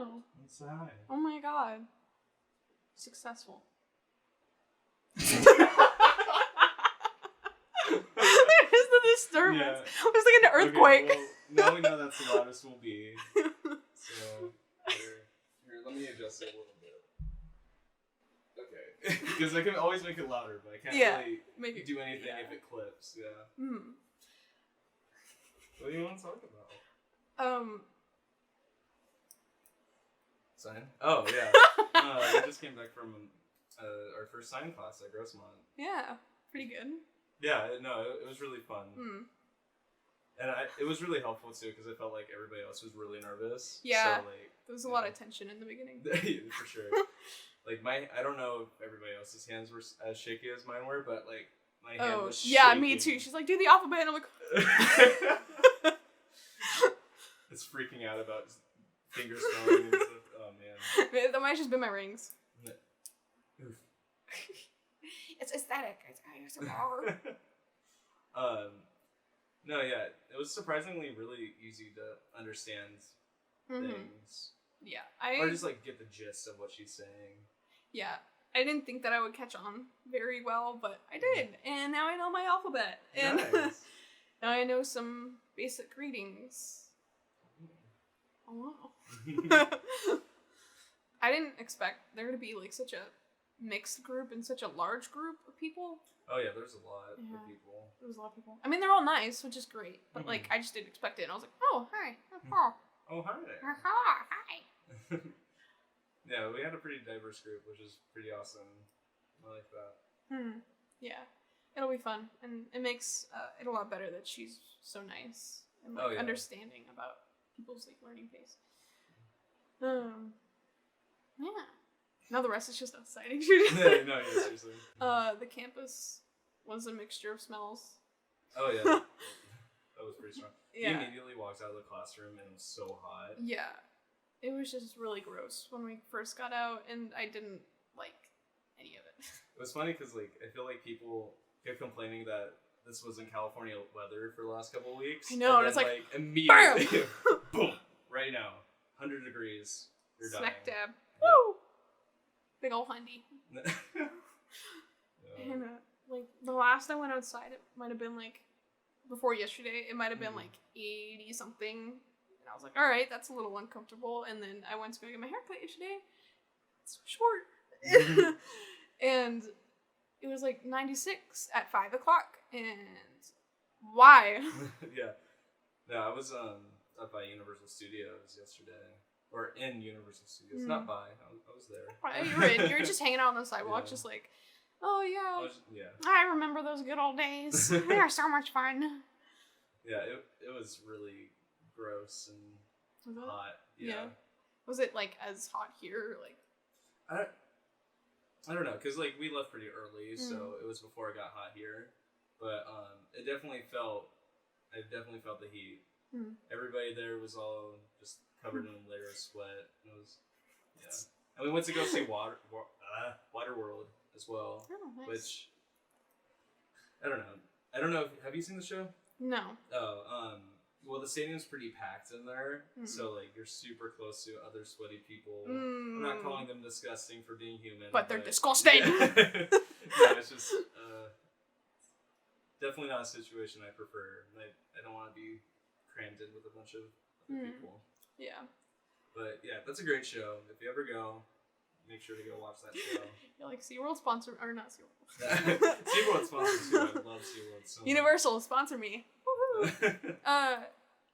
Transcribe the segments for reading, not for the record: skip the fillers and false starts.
Oh. Let's say hi. Oh my god. Successful. There's the disturbance. Yeah. It was like an earthquake. Okay, well, now we know that's the loudest we'll be. So, here, let me adjust it a little bit. Okay. Because I can always make it louder, but I can't really do anything if it clips. Yeah. What do you want to talk about? Sign? Oh, yeah. We just came back from our first sign class at Grossmont. Yeah. Pretty good. Yeah, no, it was really fun. And it was really helpful, too, because I felt like everybody else was really nervous. Yeah. So, like, there was a lot of tension in the beginning. For sure. Like, I don't know if everybody else's hands were as shaky as mine were, but, like, my hand was shaking. Yeah, me too. She's like, do the alphabet, and I'm like... It's freaking out about fingers going and stuff. Oh, man. That might have just been my rings. It's aesthetic. It's ASMR. No, yeah. It was surprisingly really easy to understand things. Yeah. Or just, like, get the gist of what she's saying. Yeah. I didn't think that I would catch on very well, but I did. And now I know my alphabet. And Nice. now I know some basic greetings. Oh, wow. I didn't expect there to be, like, such a mixed group and such a large group of people. Oh, yeah, there's a lot of people. There was a lot of people. I mean, they're all nice, which is great. But, like, I just didn't expect it. And I was like, oh, hi. Oh, hi there. Hi. Yeah, we had a pretty diverse group, which is pretty awesome. I like that. Yeah. It'll be fun. And it makes it a lot better that she's so nice and, like, understanding about people's, like, learning pace. Yeah. Now the rest is just outside. No, yeah, seriously. The campus was a mixture of smells. Oh, yeah. That was pretty strong. Yeah. He immediately walked out of the classroom and it was so hot. Yeah. It was just really gross when we first got out, and I didn't like any of it. It was funny because, like, I feel like people kept complaining that this was in California weather for the last couple of weeks. I know, and then, it's like immediately, boom, right now, 100 degrees, you're dying. Smack dab. Yeah. Woo! Big ol' hundy. And, like, the last I went outside, it might have been, like, before yesterday, it might have been, like, 80-something. And I was like, all right, that's a little uncomfortable. And then I went to go get my haircut yesterday. It's so short. And it was, like, 96 at 5 o'clock. And why? Yeah. No, I was up by Universal Studios yesterday. Or in Universal Studios. Not by. I was there. You were just hanging out on the sidewalk, just like, oh, yeah. Yeah. I remember those good old days. They are so much fun. Yeah, it was really gross and hot. Yeah. Was it, like, as hot here? Like, I don't know, because, like, we left pretty early, so it was before it got hot here. But I definitely felt the heat. Everybody there was all just covered in a layer of sweat. It was, and we went to go see Waterworld as well, nice. which I don't know. Have you seen the show? No. Oh, well, the stadium's pretty packed in there, so, like, you're super close to other sweaty people. I'm not calling them disgusting for being human, but they're disgusting. Yeah, it's just definitely not a situation I prefer. I don't want to be crammed in with a bunch of other people. Yeah. But yeah, that's a great show. If you ever go, make sure to go watch that show. You're like, SeaWorld sponsor, or not SeaWorld. SeaWorld sponsors too. I love SeaWorld so much. Universal, sponsor me.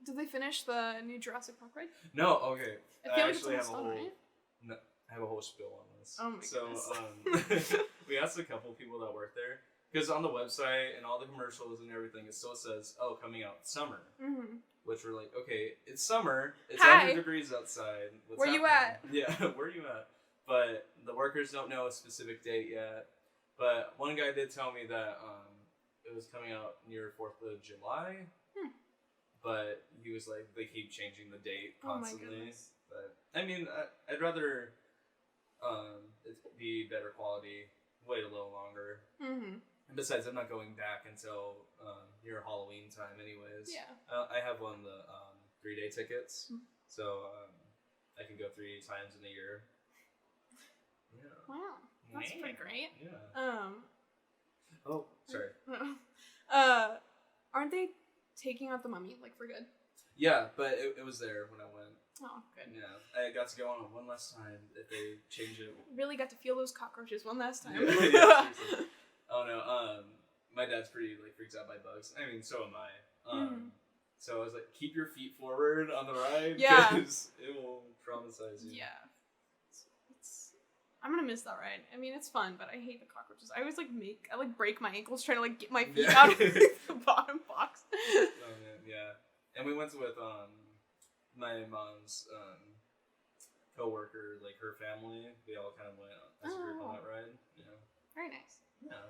Did they finish the new Jurassic Park ride? No, okay. I actually have a whole right? No, I have a whole spiel on this. Oh my goodness. We asked a couple people that work there, because on the website and all the commercials and everything, it still says, "Oh, coming out summer." Which we're like, okay, it's summer. It's 100 degrees outside. Where you at? Yeah, where are you at? But the workers don't know a specific date yet. But one guy did tell me that it was coming out near 4th of July. But he was like, they keep changing the date constantly. Oh my goodness. But I mean, I'd rather it be better quality, wait a little longer. And besides, I'm not going back until near Halloween time anyways. Yeah. I have one of the 3-day tickets. So I can go 3 times in a year. Yeah. Wow, that's pretty great. Yeah. Oh, sorry. Aren't they taking out the mummy like for good? Yeah, but it was there when I went. Oh, good. Yeah, I got to go on it one last time if they change it. Really got to feel those cockroaches one last time. Yeah, seriously. Oh no, my dad's pretty like freaked out by bugs. I mean, so am I. So I was like, keep your feet forward on the ride, because it will traumatize you. Yeah. I'm gonna miss that ride. I mean, it's fun, but I hate the cockroaches. I always I break my ankles trying to like get my feet out of the bottom box. Oh man, yeah. And we went with my mom's coworker, like her family. They all kind of went as a group on that ride. Yeah. Very nice. Yeah.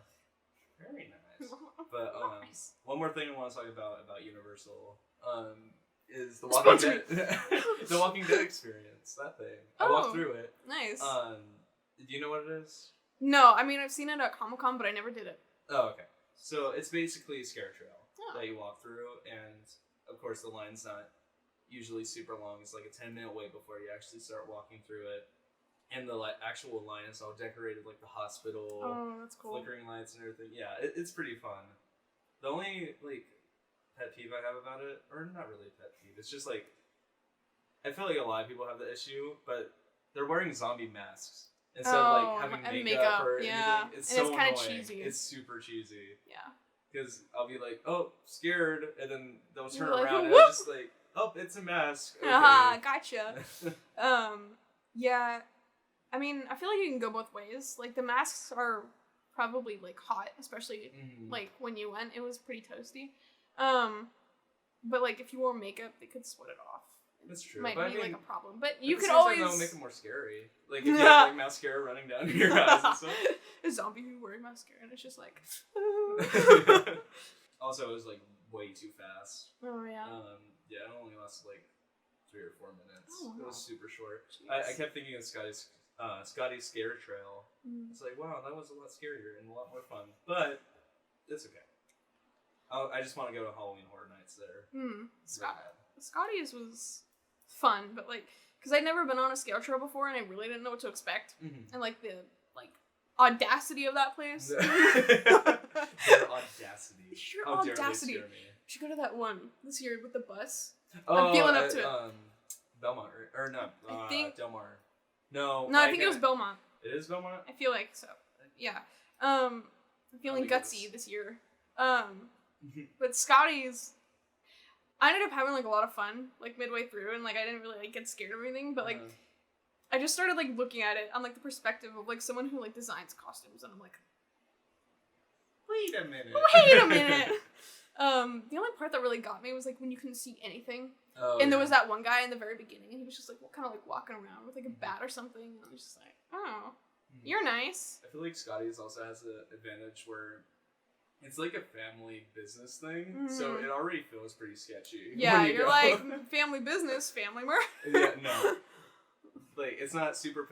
Very nice. But nice. One more thing I want to talk about Universal is the Walking Dead. The Walking Dead experience. That thing. I walked through it. Nice. Do you know what it is? No, I mean I've seen it at Comic-Con, but I never did it. Oh, okay. So it's basically a scare trail that you walk through, and of course the line's not usually super long. It's like a 10-minute wait before you actually start walking through it. And the actual line is all decorated like the hospital. Oh, that's cool. Flickering lights and everything. Yeah, it's pretty fun. The only pet peeve I have about it, or not really a pet peeve, it's just like I feel like a lot of people have the issue, but they're wearing zombie masks instead of having makeup or anything. It's so kind annoying. of cheesy. It's super cheesy. Yeah. Because I'll be like, oh, scared, and then they'll turn You're around and whoop! I'm just like, oh, it's a mask. Okay. Gotcha. Yeah. I mean, I feel like you can go both ways. Like, the masks are probably, hot, especially, when you went. It was pretty toasty. But, if you wore makeup, they could sweat it off. That's true. Might but be, I mean, a problem. But you at the could same always... time, that'll make it more scary. If you have, mascara running down your eyes and stuff. A zombie who wearing mascara, and it's just like... Also, it was, way too fast. Oh, yeah. Yeah, it only lasted, 3 or 4 minutes. Oh, wow. It was super short. I kept thinking of Scotty's Scare Trail. It's like, wow, that was a lot scarier and a lot more fun. But it's okay. I just want to go to Halloween Horror Nights there. Scotty's was fun, but because I'd never been on a scare trail before and I really didn't know what to expect. And the audacity of that place. Their audacity. Sheer How dare they audacity. scare me. You should go to that one this year with the bus. Oh, I'm feeling up to it. Belmont, or no, I think Del Mar. No, I think it was Belmont. It is Belmont? I feel like so. Yeah. I'm feeling gutsy this year. But Scotty's, I ended up having a lot of fun midway through, and I didn't really get scared or anything, but I just started looking at it on the perspective of someone who designs costumes, and I'm like, wait a minute. The only part that really got me was when you couldn't see anything. Oh, and there was that one guy in the very beginning, and he was just kind of walking around with a bat or something, and I was just like, oh, you're nice. I feel like Scotty's also has the advantage where it's a family business thing, so it already feels pretty sketchy. Yeah, you're family business, family murder. Yeah, no. It's not super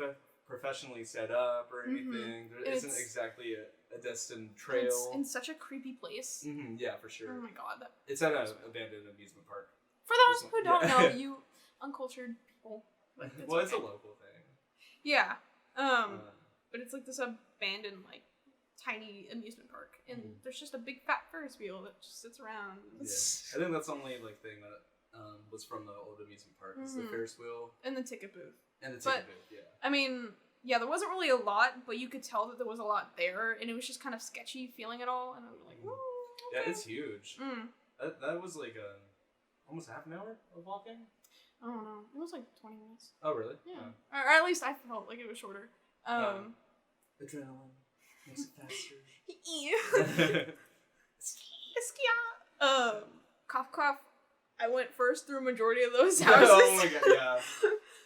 professionally set up or anything. There isn't exactly a destined trail. It's in such a creepy place. Yeah, for sure. Oh my god. It's at an abandoned amusement park. For those who don't know, you uncultured people. It's a local thing. Yeah. But it's this abandoned, tiny amusement park. And there's just a big fat Ferris wheel that just sits around. Yeah. I think that's the only, thing that was from the old amusement park. Is the Ferris wheel. And the ticket booth. And the ticket booth, yeah. I mean, yeah, there wasn't really a lot, but you could tell that there was a lot there. And it was just kind of sketchy feeling it all. And I was like, okay. Yeah, it's huge. That was almost half an hour of walking? I don't know. It was 20 minutes. Oh, really? Yeah. Or at least I felt like it was shorter. Adrenaline makes it faster. Cough cough. I went first through a majority of those houses. Oh my god, yeah.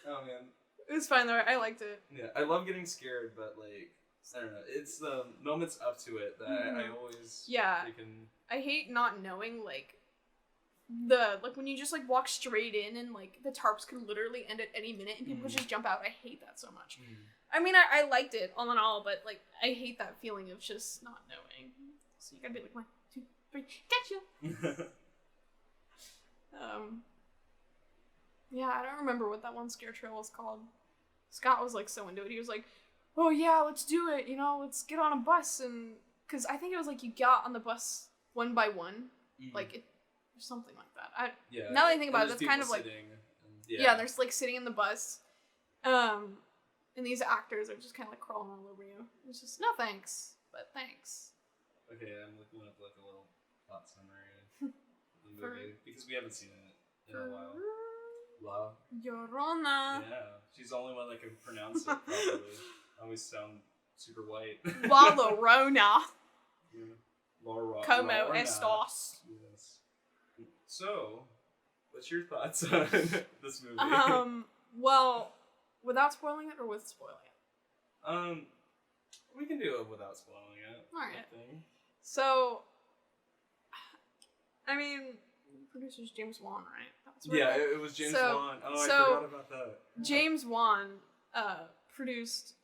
Oh man. It was fine though. I liked it. Yeah, I love getting scared, but I don't know. It's the moments up to it that I always freaking... I hate not knowing when you just walk straight in and the tarps could literally end at any minute and people could just jump out. I hate that so much. I mean, I liked it all in all, but I hate that feeling of just not knowing. So you gotta be 1, 2, 3, gotcha. Yeah, I don't remember what that one scare trail was called. Scott was like so into it. He was like, "Oh yeah, let's do it. You know, let's get on a bus." And because I think it was like you got on the bus one by one, like it, or something like that. Now that I think about it, that's kind of like there's like sitting in the bus, and these actors are just kind of like crawling all over you. It's just no thanks, but thanks. Okay, I'm looking up like a little plot summary of the movie because we haven't seen it in a while. La Llorona. Yeah, she's the only one that can pronounce it properly. I always sound super white. La Llorona. Yeah. Como Llorona. estos? Yes. So, what's your thoughts on this movie? Well, without spoiling it or with spoiling it? We can do it without spoiling it. Alright. So, I mean, producer's James Wan, right? Yeah, it was James Wan. Oh, I forgot about that. Yeah. James Wan produced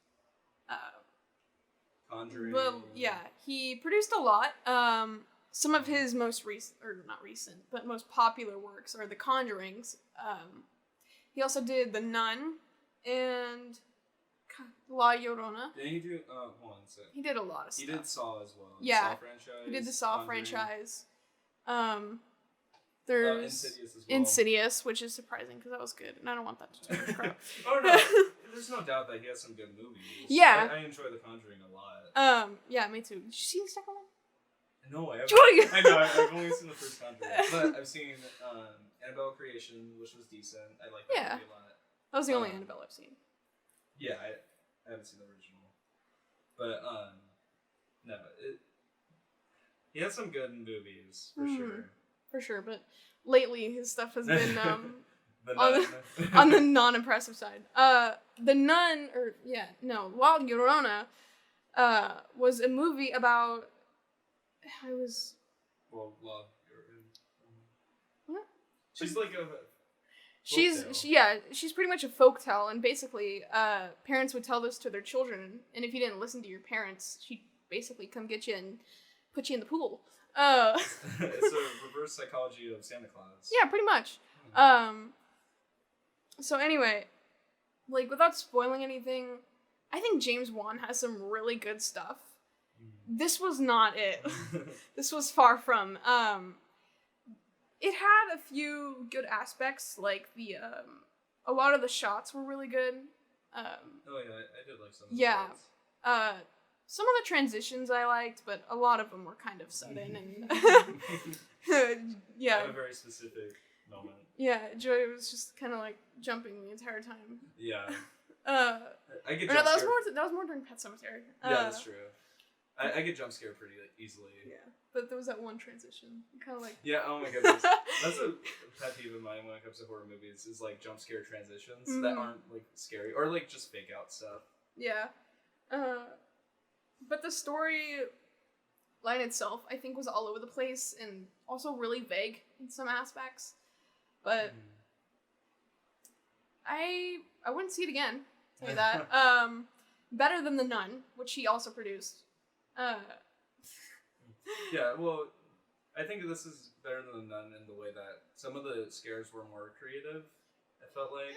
Conjuring. Well, yeah, he produced a lot. Some of his most recent, or not recent, but most popular works are The Conjurings. He also did The Nun and La Llorona. Did he do? Hold on a second. He did a lot of stuff. He did Saw as well. Yeah, Saw franchise. he did the Saw Conjuring. franchise. There's Insidious as well. Insidious, which is surprising because that was good, and I don't want that to turn crap. Oh no, there's no doubt that he has some good movies. Yeah, I enjoy The Conjuring a lot. Yeah, me too. Did you see the second one? No, I haven't. Joy! I know, I've only seen the first Conjuring, but I've seen Annabelle Creation, which was decent. I like that movie a lot. That was the only Annabelle I've seen. Yeah, I haven't seen the original, but no, he has some good movies for sure. For sure, but lately his stuff has been on the non-impressive side. The Nun, La Llorona, was a movie about. What? She's like a. She's pretty much a folktale, and basically, parents would tell this to their children, and if you didn't listen to your parents, she'd basically come get you and put you in the pool. It's a reverse psychology of Santa Claus. Yeah, pretty much. So anyway, like without spoiling anything, I think James Wan has some really good stuff. This was not it. This was far from. It had a few good aspects, like a lot of the shots were really good. I did like some of the shots. Some of the transitions I liked, but a lot of them were kind of sudden and I have a very specific moment. Yeah, Joy was just kind of like jumping the entire time. Yeah. I get jump scared. That was more during Pet Sematary. Yeah, that's true. I get jump scared pretty easily. Yeah, but there was that one transition. Kind of like. Yeah. Oh my goodness. That's a pet peeve of mine when it comes to horror movies. Is like jump scare transitions that aren't like scary or like just fake out stuff. Yeah. But the story line itself, I think, was all over the place and also really vague in some aspects. But I wouldn't see it again. I'll tell you that. Better than The Nun, which he also produced. Yeah, well, I think this is better than The Nun in the way that some of the scares were more creative. I felt like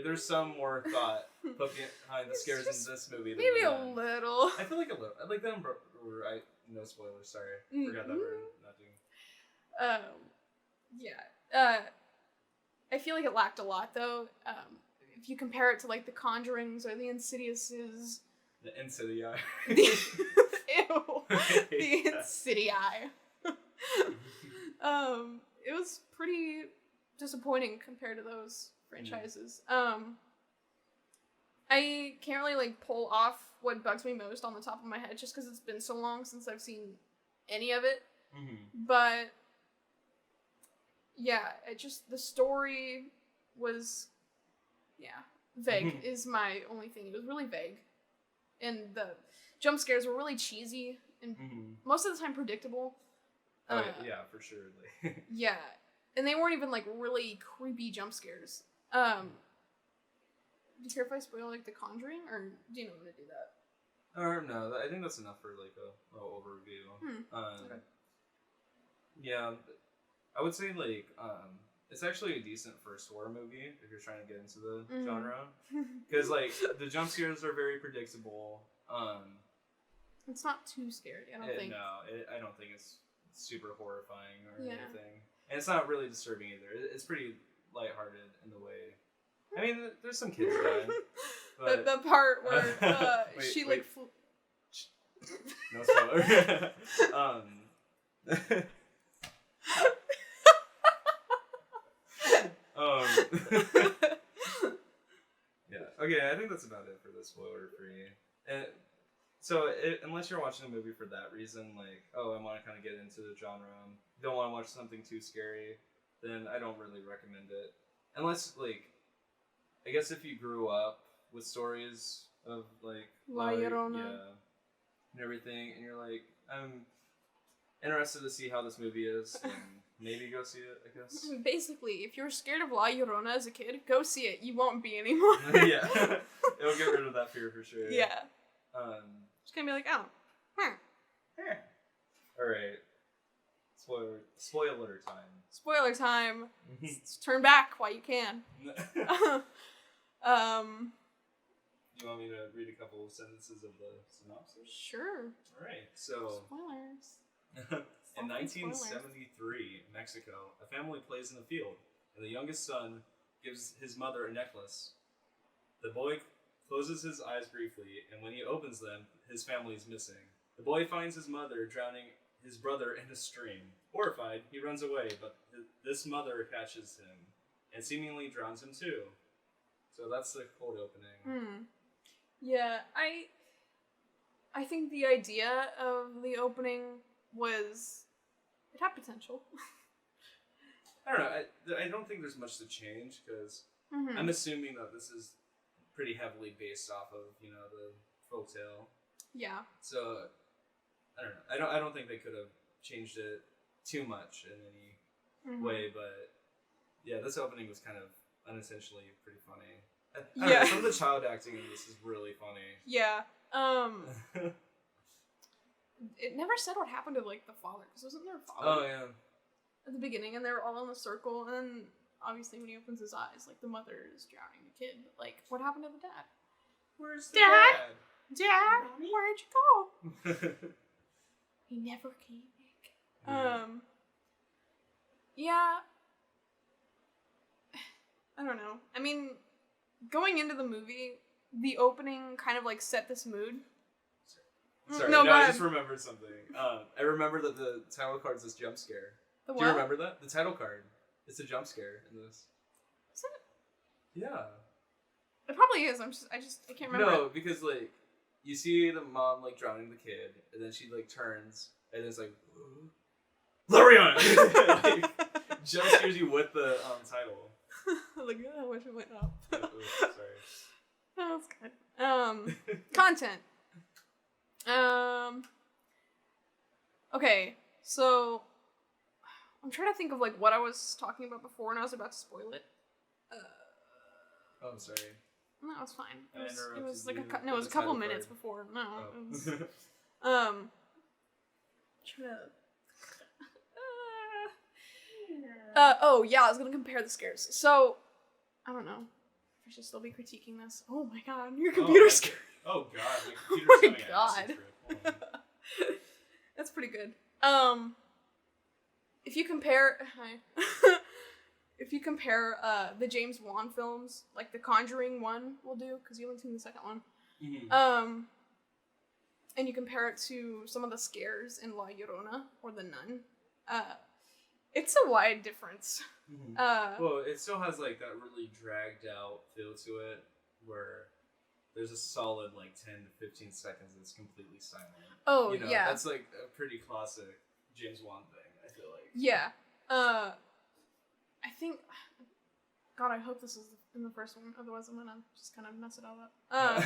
there's some more thought put behind the scares in this movie. Than Maybe The a Nun. little. I feel like a little. I like that. No spoilers. Sorry, forgot that we're not doing. Yeah. I feel like it lacked a lot though. If you compare it to like the Conjurings or the Insidiouses. The Insidious. Ew. The Insidious. It was pretty disappointing compared to those franchises. I can't really like pull off what bugs me most on the top of my head just because it's been so long since I've seen any of it. But yeah, the story was vague is my only thing. It was really vague, and the jump scares were really cheesy and most of the time predictable. Yeah, for sure. Yeah, and they weren't even like really creepy jump scares. Do you care if I spoil like The Conjuring, or do you not want to do that? No, I think that's enough for like a overview. Okay. Yeah, I would say like it's actually a decent first horror movie if you're trying to get into the genre, because like the jump scares are very predictable. It's not too scary. I don't think. No, I don't think it's super horrifying or anything, and it's not really disturbing either. It's pretty lighthearted in the way. I mean, there's some kids dying. But the part where she like. No spoiler. Yeah. Okay, I think that's about it for the spoiler free. So unless you're watching a movie for that reason, like, oh, I want to kind of get into the genre, don't want to watch something too scary, then I don't really recommend it. Unless, like, I guess if you grew up with stories of, like, La Llorona. And everything, and you're like, I'm interested to see how this movie is, and maybe go see it, I guess. Basically, if you were scared of La Llorona as a kid, go see it. You won't be anymore. Yeah. It'll get rid of that fear for sure. Yeah. Just gonna be like, oh. Alright. Spoiler time. Spoiler time. Turn back while you can. Do you want me to read a couple of sentences of the synopsis? Sure. Alright, so... Spoilers. In 1973, Mexico, a family plays in the field, and the youngest son gives his mother a necklace. The boy closes his eyes briefly, and when he opens them, his family is missing. The boy finds his mother drowning his brother in a stream. Horrified, he runs away, but this mother catches him, and seemingly drowns him too. So that's the cold opening. Yeah, I think the idea of the opening was... It had potential. I don't know. I don't think there's much to change, because I'm assuming that this is pretty heavily based off of, you know, the folktale. Yeah. So, I don't know. I don't think they could have changed it too much in any way, but yeah, this opening was kind of unintentionally pretty funny. I don't know, some of the child acting in this is really funny. Yeah. It never said what happened to, like, the father, because wasn't there a father? Oh, yeah. At the beginning, and they were all in a circle, and then, obviously, when he opens his eyes, like, the mother is drowning the kid, but, like, what happened to the dad? Where's the dad? Dad? Where'd you go? He never came back. Yeah. I don't know. I mean, going into the movie, the opening kind of, like, set this mood. Sorry, no, I just remembered something. I remember that the title card is this jump scare. The what? Do you remember that? The title card. It's a jump scare in this. Is it? Yeah. It probably is. I can't remember. No, because, like, you see the mom, like, drowning the kid, and then she, like, turns, and it's like, Loriana! Like, jump scares you with the title. Like, I wish it went up. Sorry. Oh, that's good. Content. Okay, so I'm trying to think of, like, what I was talking about before, and I was about to spoil it. Oh, I'm sorry. No, it's fine. It was like you it was a couple minutes before. No, it was, oh yeah, I was gonna compare the scares. So, I don't know. I should still be critiquing this. Oh my god, your computer's scary. Oh god, my computer's god. That's pretty good. If you compare the James Wan films, like the Conjuring one will do, because you haven't seen the second one. And you compare it to some of the scares in La Llorona or The Nun, it's a wide difference. Well, it still has, like, that really dragged out feel to it, where there's a solid, like, 10 to 15 seconds that's completely silent. Oh, you know, yeah. That's, like, a pretty classic James Wan thing, I feel like. Yeah. I think... God, I hope this is in the first one, otherwise I'm gonna just kind of mess it all up.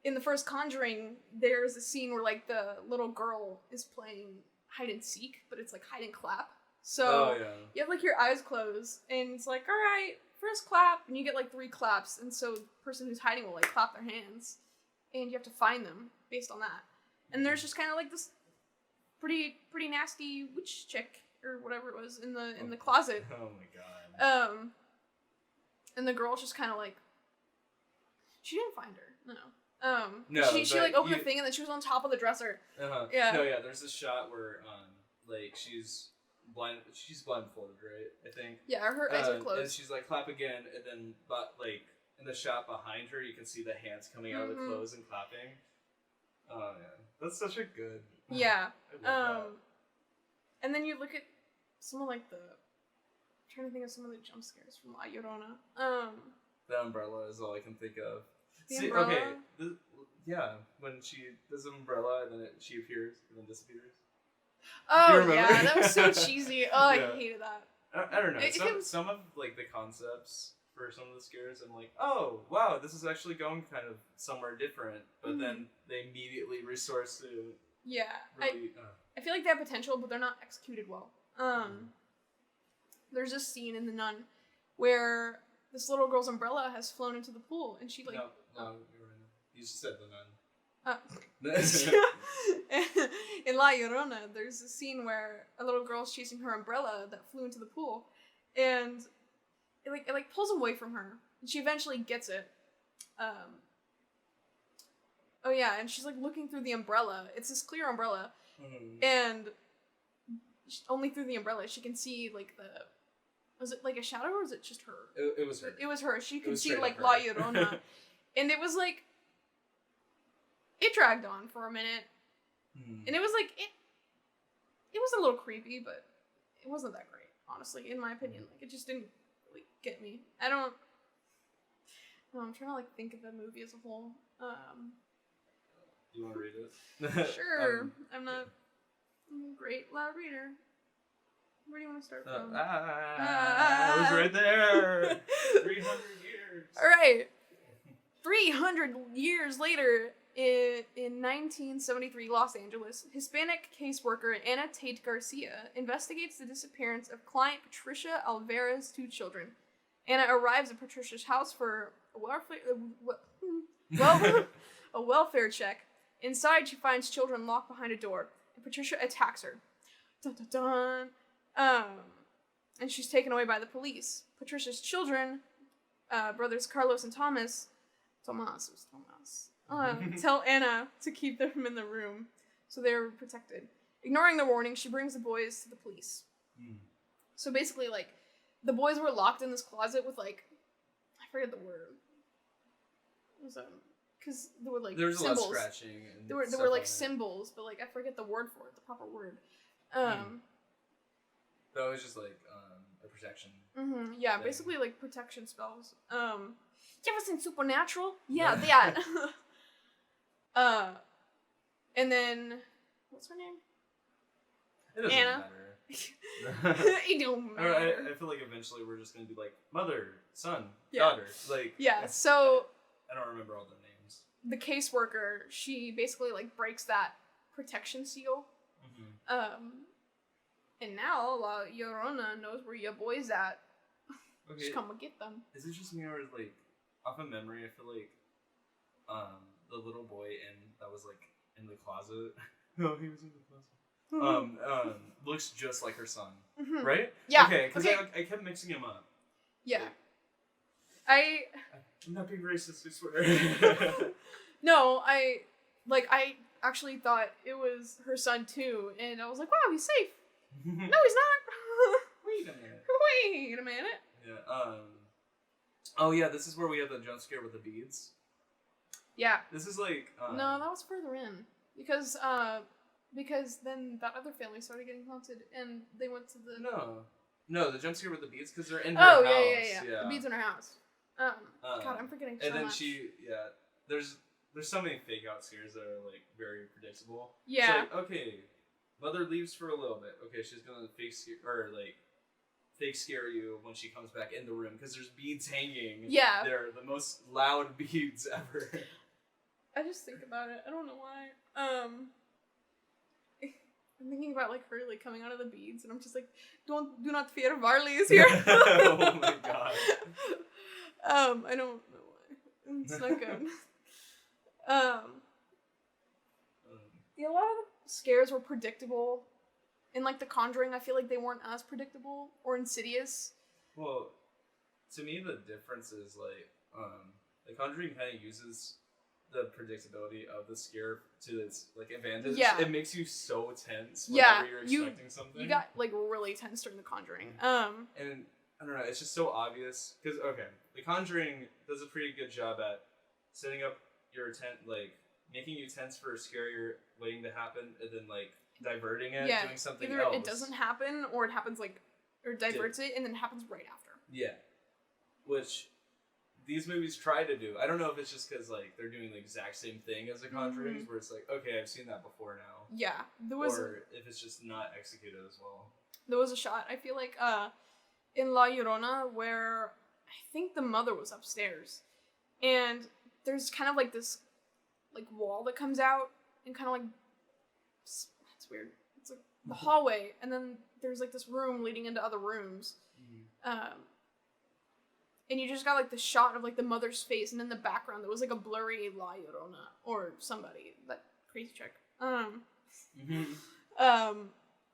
In the first Conjuring, there's a scene where, like, the little girl is playing hide and seek, but it's, like, hide and clap. So, you have, like, your eyes closed, and it's like, alright, first clap, and you get, like, 3 claps, and so the person who's hiding will, like, clap their hands, and you have to find them based on that. And there's just kind of, like, this pretty nasty witch chick, or whatever it was in the closet. Oh my god. And the girl's just kind of like, she didn't find her. No. No, she like opened the thing and then she was on top of the dresser. Yeah. No, yeah. There's this shot where like she's blindfolded, right? I think. Yeah, her eyes are closed. And she's like clap again, and then like in the shot behind her, you can see the hands coming out of the clothes and clapping. Oh man, that's such a good. Yeah. I love that. And then you look at some of like I'm trying to think of some of the jump scares from La Llorona. The umbrella is all I can think of. The umbrella? Okay. Yeah, when she does the umbrella and then she appears and then disappears. Oh yeah, that was so cheesy. Oh, yeah. I hated that. I don't know. Some of like the concepts for some of the scares, I'm like, oh wow, this is actually going kind of somewhere different. But then they immediately resource to. Yeah, really, I feel like they have potential, but they're not executed well. There's this scene in The Nun where this little girl's umbrella has flown into the pool, and she like. No, you're right. You just said The Nun. In La Llorona, there's a scene where a little girl's chasing her umbrella that flew into the pool, and it pulls away from her, and she eventually gets it. Oh yeah, and she's like looking through the umbrella. It's this clear umbrella, and only through the umbrella she can see like the. Was it like a shadow or was it just her? It was her. It was her. She could see like La Llorona, and it was like. It dragged on for a minute, and it was like it was a little creepy, but it wasn't that great, honestly, in my opinion. Like it just didn't really get me. I'm trying to like think of the movie as a whole. You want to read it? Sure. I'm not a great loud reader. Where do you want to start from? I was right there. 300 years. All right. 300 years later. In 1973 Los Angeles, Hispanic caseworker Anna Tate Garcia investigates the disappearance of client Patricia Alvarez's 2 children. Anna arrives at Patricia's house for a welfare check. Inside, she finds children locked behind a door, and Patricia attacks her. Dun, dun, dun. And she's taken away by the police. Patricia's children, brothers Carlos and Thomas, tell Anna to keep them in the room so they're protected. Ignoring the warning, she brings the boys to the police. So basically, like, the boys were locked in this closet with, like, I forget the word. It was, because there were, like, symbols. There was a lot of scratching. And there were like, symbols, but, like, I forget the word for it, the proper word. So it was just, like, a protection. Yeah, thing. Basically, like, protection spells. You ever seen Supernatural? Yeah, that. And then, what's her name? It doesn't Anna. Matter. It don't matter. I feel like eventually we're just gonna be like mother, son, daughter. Like so I don't remember all their names. The caseworker, she basically like breaks that protection seal. And now La Llorona knows where your boy's at. Okay. Just come and get them. Is it just me or like off of memory? I feel like the little boy that was like in the closet. No, he was in the closet. Looks just like her son, right? Yeah. Okay, because I kept mixing him up. Yeah. Like, I'm not being racist, I swear. No, I actually thought it was her son too, and I was like, wow, he's safe. No, he's not. Wait a minute. Yeah. Oh yeah, this is where we have the jump scare with the beads. Yeah. This is like. No, that was further in because then that other family started getting haunted, and they went to the. No, the jump scare with the beads because they're in her house. Oh yeah. The beads in her house. God, I'm forgetting so much. And then there's so many fake out scares that are like very predictable. Yeah. So, like, okay, mother leaves for a little bit. Okay, she's gonna fake scare you when she comes back in the room because there's beads hanging. Yeah. They're the most loud beads ever. I just think about it. I don't know why. I'm thinking about like her like coming out of the beads, and I'm just like, do not fear, Varley is here. Oh my god. I don't know why. It's not good. Yeah, a lot of the scares were predictable, in like The Conjuring, I feel like they weren't as predictable, or Insidious. Well, to me, the difference is like The Conjuring kind of uses the predictability of the scare to its like advantage. Yeah. It makes you so tense whenever you're expecting something. You got like really tense during The Conjuring. And I don't know, it's just so obvious because The Conjuring does a pretty good job at setting up your making you tense for a scare you're waiting to happen, and then like diverting it, doing something either else. It doesn't happen, or it happens like, or diverts it, and then it happens right after. Yeah, which these movies try to do. I don't know if it's just because like they're doing the exact same thing as The Conjuring, where it's like, okay, I've seen that before now. Yeah, or if it's just not executed as well. There was a shot, I feel like, in La Llorona where I think the mother was upstairs, and there's kind of like this like wall that comes out and kind of like it's weird. It's like the hallway, and then there's like this room leading into other rooms. And you just got like the shot of like the mother's face, and in the background there was like a blurry La Llorona or somebody, that crazy chick. And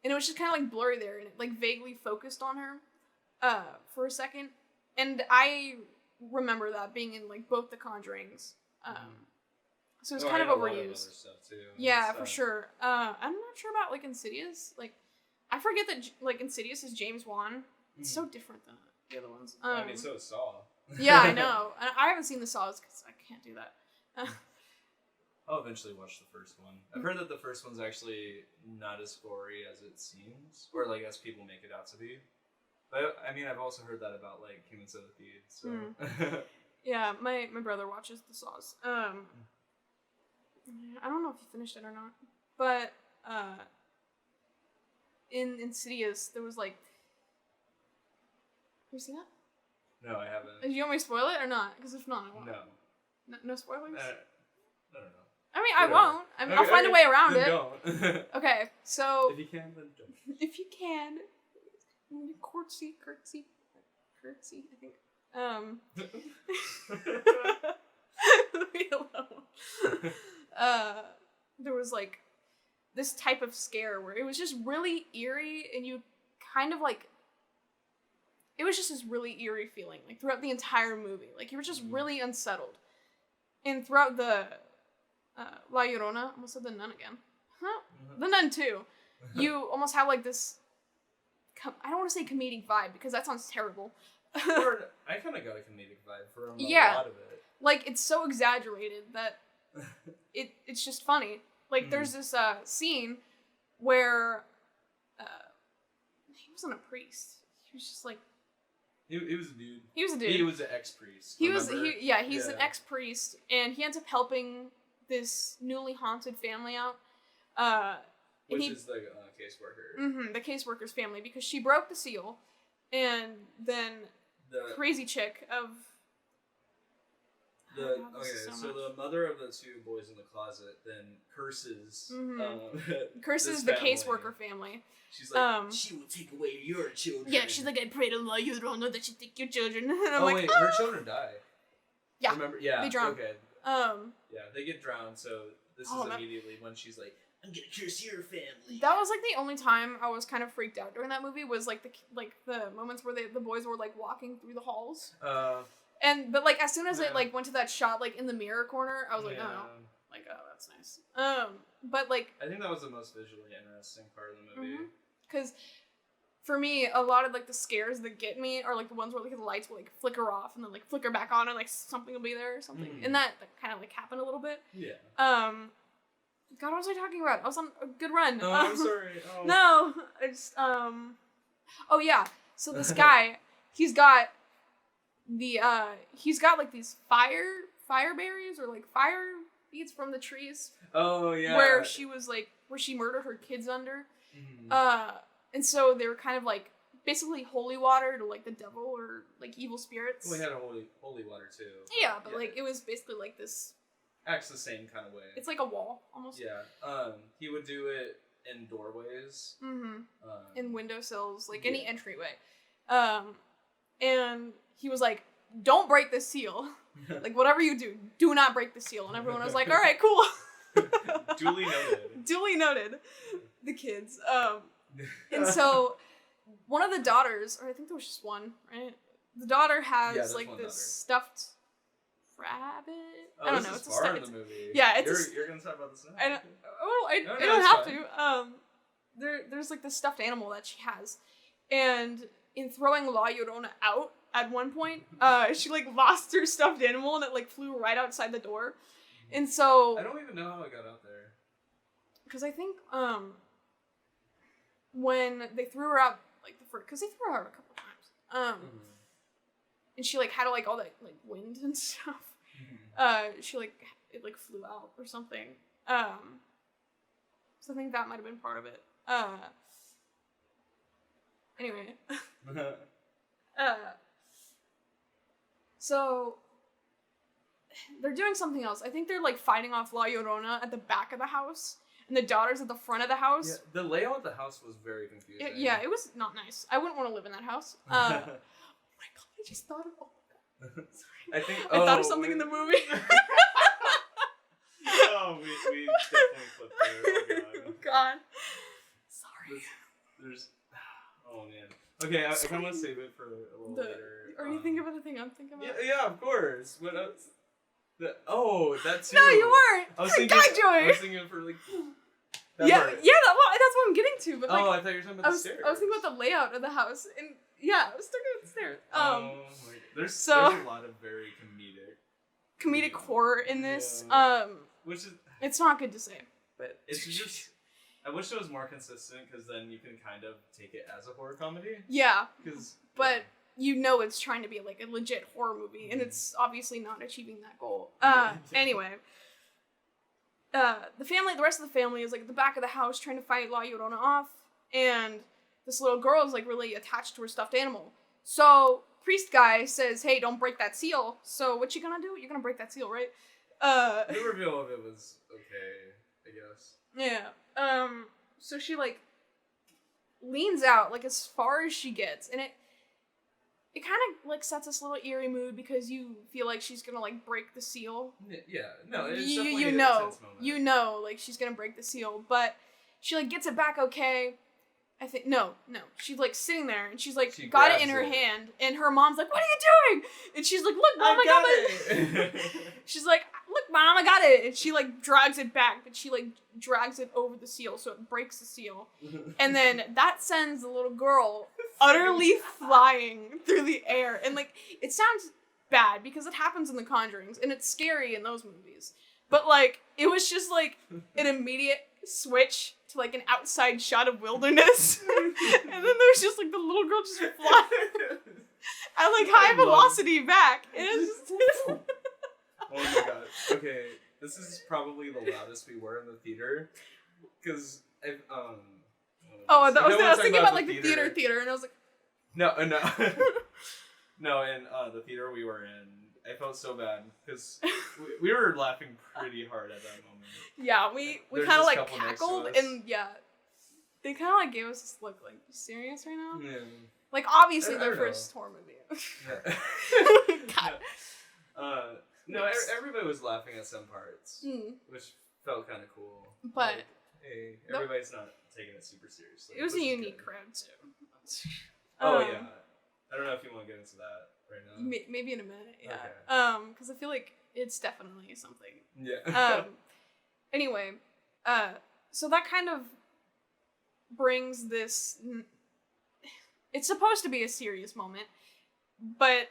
it was just kind of like blurry there, and it like vaguely focused on her for a second. And I remember that being in like both The Conjurings. So it was kind of overused. A lot of other stuff too. Yeah, for sure. I'm not sure about like Insidious. Like, I forget that like Insidious is James Wan. It's so different than the other ones. I mean, so is Saw. Yeah, I know. I haven't seen the Saws because I can't do that. I'll eventually watch the first one. I've heard that the first one's actually not as gory as it seems, or like as people make it out to be. But I mean, I've also heard that about like Human Centipede. So. Yeah, my brother watches the Saws. I don't know if he finished it or not, but in Insidious there was like. Have you seen that? No, I haven't. Do you want me to spoil it or not? Because if not, I won't. No. No spoilers? I don't know. I mean, I won't. I mean, I'll find a way around it. Don't. Okay, so... If you can, then don't. If you can. Curtsy, I think. Leave me alone. There was, like, this type of scare where it was just really eerie, and you kind of, like... It was just this really eerie feeling, like, throughout the entire movie. Like, you were just really unsettled. And throughout the... La Llorona, almost said the nun again. Huh? The Nun too. You almost have like this. I don't want to say comedic vibe because that sounds terrible. I kind of got a comedic vibe from a lot of it. Like it's so exaggerated that it's just funny. Like there's this scene where he wasn't a priest. He was just like. He was a dude. He was a dude. He was an ex-priest. He's an ex-priest, and he ends up helping this newly haunted family out. Which is the caseworker. Mm-hmm, the caseworker's family, because she broke the seal, and then the crazy chick of... So the mother of the two boys in the closet then curses... curses the caseworker family. She's like, she will take away your children. Yeah, she's like, I pray to Allah, you don't know that she take your children. And I'm wait, her children die. Yeah, remember? Yeah, they drown. Okay. Yeah, they get drowned, so this is immediately when she's like, I'm gonna curse your family. That was like the only time I was kind of freaked out during that movie was like the moments where the boys were like walking through the halls. But like as soon as it like went to that shot like in the mirror corner, I was like, oh that's nice. But like I think that was the most visually interesting part of the movie. Because for me, a lot of like the scares that get me are like the ones where like the lights will like flicker off and then like flicker back on and like something will be there or something. And that kind of like happened a little bit. Yeah. God, what was I talking about? I was on a good run. Oh, I'm sorry. Oh. No, it's Oh yeah. So this guy, he's got like these fire berries or like fire beads from the trees. Oh yeah. Where she murdered her kids under. And so they were kind of like basically holy water to like the devil or like evil spirits. Well, we had a holy water too. Yeah, but like it was basically like this. Acts the same kind of way. It's like a wall almost. Yeah. He would do it in doorways. In windowsills, like any entryway. And he was like, "Don't break the seal. Like whatever you do not break the seal." And everyone was like, "All right, cool." Duly noted. Duly noted. The kids. And so one of the daughters, or I think there was just one, right? The daughter has like this stuffed rabbit. Oh, I don't know. It's a far in the movie. Yeah, you're gonna talk about this now. I don't have to. There's like this stuffed animal that she has, and in throwing La Llorona out at one point, she like lost her stuffed animal and it like flew right outside the door, and so I don't even know how it got out there. Because I think when they threw her out like because they threw her out a couple times, and she like had like all that like wind and stuff. She like it like flew out or something. So I think that might have been part of it. Anyway. So they're doing something else. I think they're like fighting off La Llorona at the back of the house, and the daughter's at the front of the house. Yeah, the layout of the house was very confusing. It was not nice. I wouldn't want to live in that house. Oh my god, I just thought of I think I thought of something in the movie. Oh, we definitely flipped there. Oh god. Sorry. There's oh man. Okay, I kind of want to save it for a little later. Are you thinking about the thing I'm thinking about? Yeah, of course. What else? That too. No, you weren't. I was thinking. I was thinking for like. That's what I'm getting to. But like, I thought you were talking about the stairs. I was thinking about the layout of the house, and yeah, I was thinking about the stairs. There's a lot of very comedic horror in this. Which is it's not good to say, but it's just. I wish it was more consistent because then you can kind of take it as a horror comedy. Yeah. But you know it's trying to be like a legit horror movie, and it's obviously not achieving that goal. Anyway. The rest of the family is like at the back of the house trying to fight La Llorona off, and this little girl is like really attached to her stuffed animal. So priest guy says, "Hey, don't break that seal." So what you gonna do? You're gonna break that seal, right? The reveal of it was okay, I guess. Yeah. So she like leans out like as far as she gets, and it kind of like sets this little eerie mood because you feel like she's gonna like break the seal. Yeah, no, it's definitely an intense moment. Like she's gonna break the seal, but she like gets it back okay. I think no, she's like sitting there and she's like got it in her hand, and her mom's like, "What are you doing?" And she's like, "Look, Mom, I got it." She's like, "Look, Mom, I got it." And she like drags it back, but she like drags it over the seal, so it breaks the seal, and then that sends the little girl utterly flying through the air. And like it sounds bad because it happens in The Conjurings and it's scary in those movies, but like it was just like an immediate switch to like an outside shot of wilderness, and then there's just like the little girl just flying at like high velocity back. And it's just oh my god. Okay, this is probably the loudest we were in the theater because I was thinking about like the theater, and I was like, no, in the theater we were in, I felt so bad because we were laughing pretty hard at that moment. Yeah, we kind of like cackled, and yeah, they kind of like gave us this look like, you serious right now? Yeah. Like obviously their first horror movie. Yeah. God. No, everybody was laughing at some parts, which felt kind of cool. But like, hey, everybody's not taking it super seriously. It was a unique crowd too. Yeah. I don't know if you want to get into that right now. Maybe in a minute, yeah. Okay. Because I feel like it's definitely something. Yeah. Anyway, so that kind of brings this. It's supposed to be a serious moment, but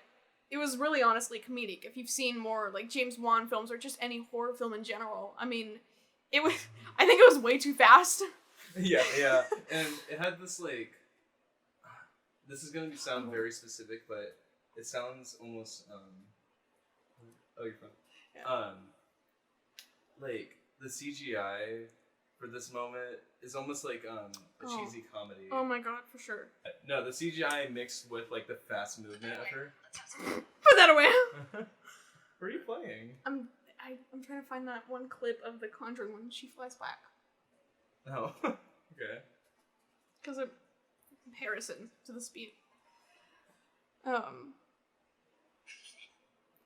it was really honestly comedic. If you've seen more like James Wan films or just any horror film in general, I mean, it was. I think it was way too fast. Yeah, and it had this like. This is gonna sound very specific, but it sounds almost. Oh, you're fine. Yeah. Like the CGI for this moment is almost like a cheesy comedy. Oh my god, for sure. No, the CGI mixed with like the fast movement of her. Put that away. What are you playing? I'm trying to find that one clip of The Conjuring when she flies back. Oh, okay. Because of comparison to the speed.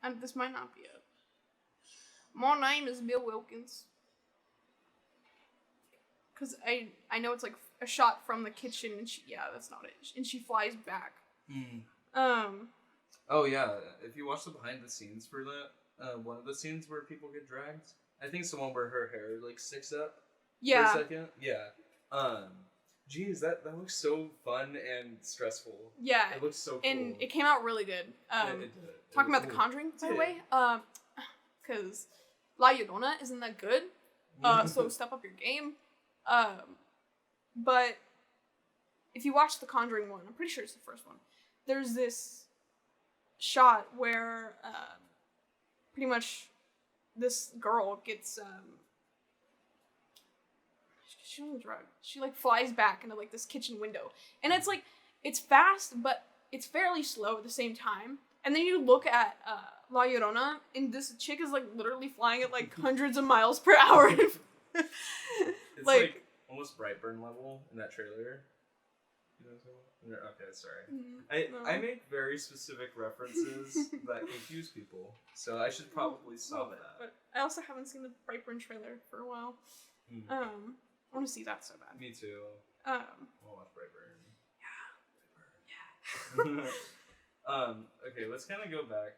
And this might not be it. My name is Bill Wilkins. Because I know it's like a shot from the kitchen, and that's not it. And she flies back. Oh yeah, if you watch the behind the scenes for that, one of the scenes where people get dragged, I think it's the one where her hair like sticks up. For a second. Yeah. Geez, that looks so fun and stressful. Yeah. It looks so cool. And it came out really good. It did. Talking about The Conjuring, by the way, because La Llorona isn't that good. So step up your game. But if you watch The Conjuring 1, I'm pretty sure it's the first one, there's this shot where pretty much this girl gets she's on drugs. She like flies back into like this kitchen window, and it's like it's fast, but it's fairly slow at the same time. And then you look at La Llorona, and this chick is like literally flying at like hundreds of miles per hour. It's like almost Brightburn level in that trailer. You know what I'm saying? Okay, sorry. I make very specific references that confuse people, so I should probably stop that. But I also haven't seen the Brightburn trailer for a while. I want to see that so bad. Me too. I'll watch Brightburn. Yeah. Okay, let's kind of go back.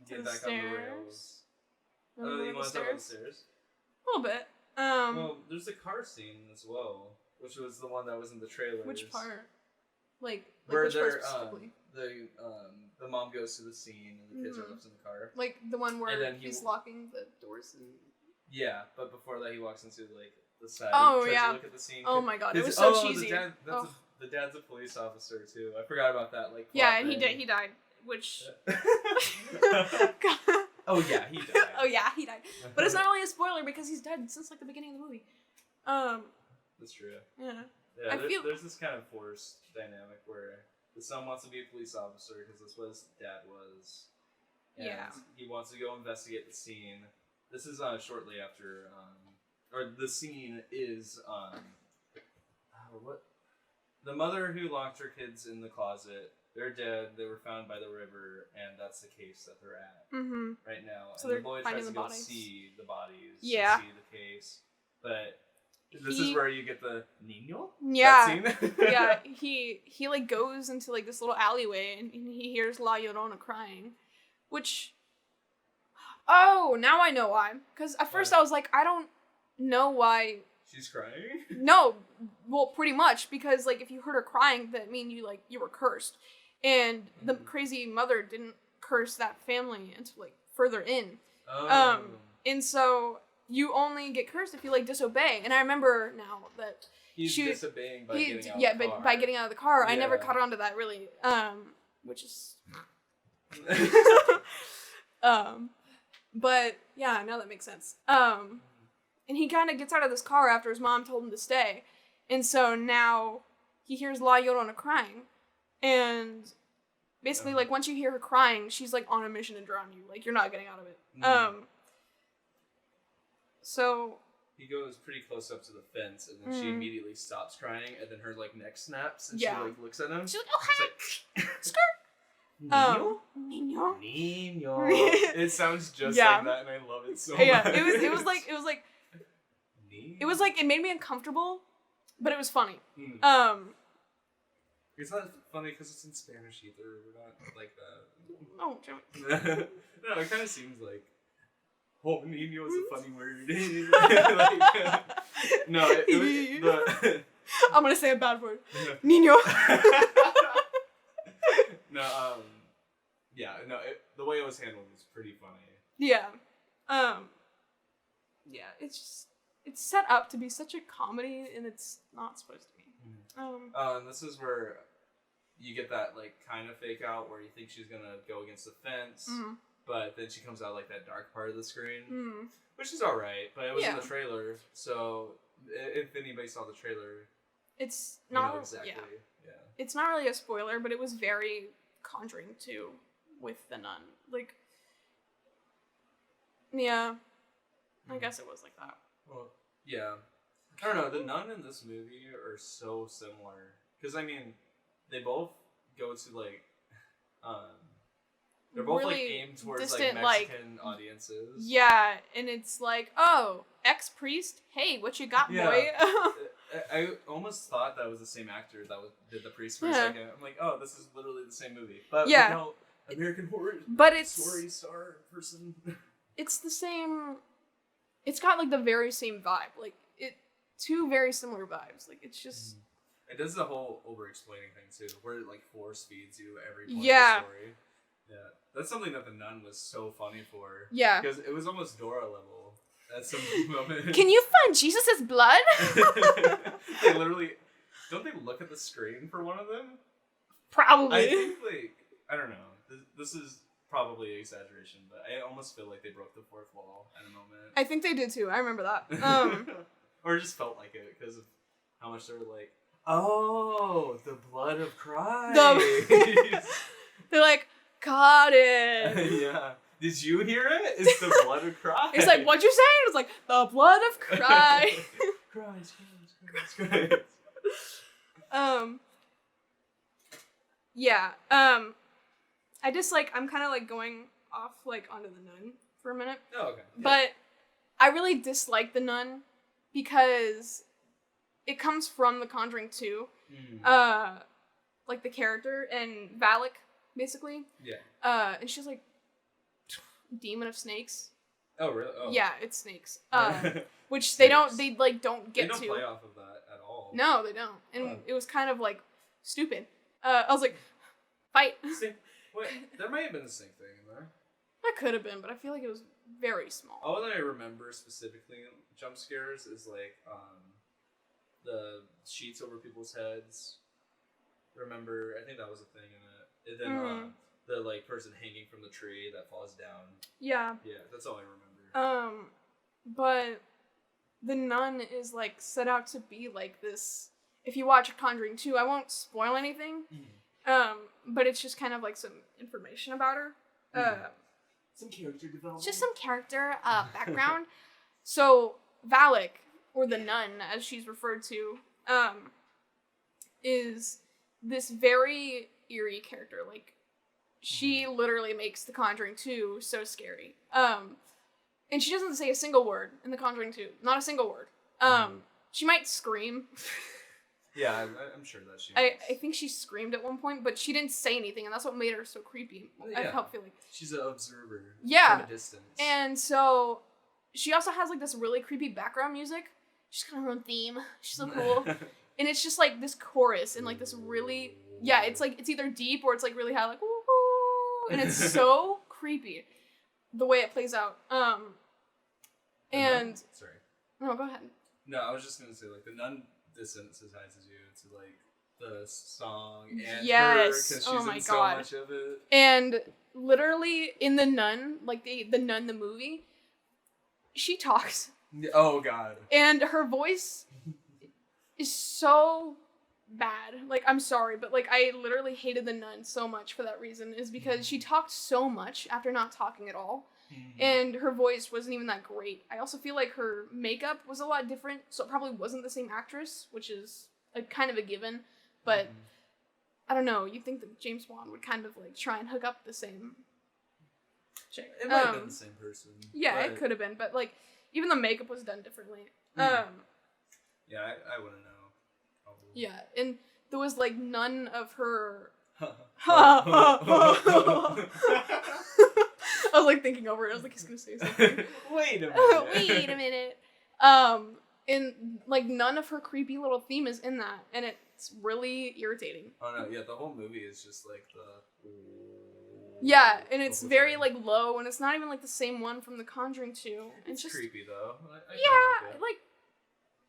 Get back stairs. on the rails. You want to talk about the stairs? A little bit. Well, there's the car scene as well, which was the one that was in the trailers. Which part? Like where which part they're specifically? the mom goes to the scene and the kids are left in the car. Like the one where then he's locking the doors and. Yeah, but before that he walks into like the side. Oh tries to look at the scene. Oh my god, it was so cheesy. The dad's a police officer too. I forgot about that. Like and he died, which. Oh yeah, he died. Oh yeah, he died. But it's not really a spoiler because he's dead since like the beginning of the movie. That's true. Yeah. Yeah, there's this kind of forced dynamic where the son wants to be a police officer because that's what his dad was. And he wants to go investigate the scene. This is shortly after, or the scene is what? The mother who locked her kids in the closet. They're dead. They were found by the river, and that's the case that they're at right now. So and the boy tries to go bodies. see the bodies, see the case. But this is where you get the Niño? Yeah. That scene? Yeah, he like goes into like this little alleyway, and he hears La Llorona crying, which... Oh, now I know why. Because at first I was like, I don't know why... She's crying? No, well, pretty much, because like if you heard her crying, that mean you were cursed. And the crazy mother didn't curse that family until like further in. And so you only get cursed if you like disobey. And I remember now that he's disobeying by getting out of the car. By getting out of the car. Yeah. I never caught on to that really. Which is but yeah, now that makes sense. And he kind of gets out of this car after his mom told him to stay. And so now he hears La Llorona crying. And basically, like, once you hear her crying, she's, like, on a mission to drown you. Like, you're not getting out of it. So... He goes pretty close up to the fence, and then she immediately stops crying, and then her, like, neck snaps, and she, like, looks at him. She's like, oh, hi! Skirt! Niño? Niño. It sounds just like that, and I love it so much. Yeah, it was like, it made me uncomfortable, but it was funny. It's not funny because it's in Spanish either. We're not like that. Oh, Joey. No, it kind of seems like, oh, Niño is a funny word. I'm gonna say a bad word. Niño. The way it was handled was pretty funny. Yeah. Yeah, it's set up to be such a comedy, and it's not supposed to be. And this is where you get that, like, kind of fake out where you think she's gonna go against the fence, but then she comes out, like, that dark part of the screen, which is alright, but it was in the trailer, so if anybody saw the trailer, it's not exactly. Yeah. It's not really a spoiler, but it was very Conjuring 2 with the nun. Like, yeah, I guess it was like that. Well, yeah. I don't know, the nun in this movie are so similar. Because, I mean, they both go to, like, they're both, really like, aimed towards, distant, like, Mexican audiences. Yeah, and it's like, oh, ex-priest? Hey, what you got, boy? I almost thought that was the same actor that did the priest for a second. I'm like, oh, this is literally the same movie. But without American Horror Story star person. It's the same. It's got like the very same vibe. Like two very similar vibes. Like it's just. It does the whole over-explaining thing too, where it like force feeds you every point of the story. Yeah, that's something that The Nun was so funny for. Yeah, because it was almost Dora level at some moment. Can you find Jesus' blood? They literally don't they look at the screen for one of them? Probably. I think I don't know. This is probably exaggeration, but I almost feel like they broke the fourth wall at a moment. I think they did too. I remember that. Or it just felt like it because of how much they were like, oh, the blood of Christ. They're like, got it. Yeah. Did you hear it? It's the blood of Christ. It's like, what'd you say? It was like, the blood of Christ. Christ. Yeah. I just I'm kind of going off onto The Nun for a minute. Oh, okay. Yeah. But I really dislike The Nun because it comes from The Conjuring 2. The character and Valak, basically. Yeah. And she's demon of snakes. Oh, really? Oh. Yeah, it's snakes. Which they don't get They to. don't play off of that at all. No, they don't. And it was kind of stupid. I was like, fight. Wait, there might have been the same thing in there. That could have been, but I feel like it was very small. All that I remember specifically jump scares is the sheets over people's heads. Remember, I think that was a thing in it. And then the person hanging from the tree that falls down. Yeah. Yeah, that's all I remember. But The Nun is set out to be this. If you watch Conjuring 2, I won't spoil anything. But it's just kind of some information about her. Some character development. Just some character background. So Valak, or the Nun, as she's referred to, is this very eerie character. She literally makes The Conjuring 2 so scary. And she doesn't say a single word in The Conjuring 2. Not a single word. She might scream. Yeah, I'm sure that she I think she screamed at one point, but she didn't say anything, and that's what made her so creepy. Yeah. I felt feeling. She's an observer. Yeah. From a distance. And so she also has this really creepy background music. She's got her own theme. She's so cool. And it's just this chorus and this really it's it's either deep or it's really high, woo, and it's so creepy the way it plays out. And sorry. No, go ahead. No, I was just gonna say The Nun desensitizes you to the song and her because she's in so much of it. And literally in The Nun, the Nun the movie, she talks. Oh god. And her voice is so bad. I'm sorry, but I literally hated The Nun so much for that reason, is because she talked so much after not talking at all. And her voice wasn't even that great. I also feel her makeup was a lot different, so it probably wasn't the same actress, which is kind of a given. But I don't know. You'd think that James Wan would kind of try and hook up the same chick. It might have been the same person. Yeah, it could have been, but even the makeup was done differently. Yeah, I wouldn't know. Probably. Yeah, and there was none of her. I was thinking over it. I was he's gonna say something. Wait a minute. And none of her creepy little theme is in that, and it's really irritating. Oh no, yeah, the whole movie is just the. Yeah, and it's very low, and it's not even the same one from The Conjuring 2. It's just creepy though. I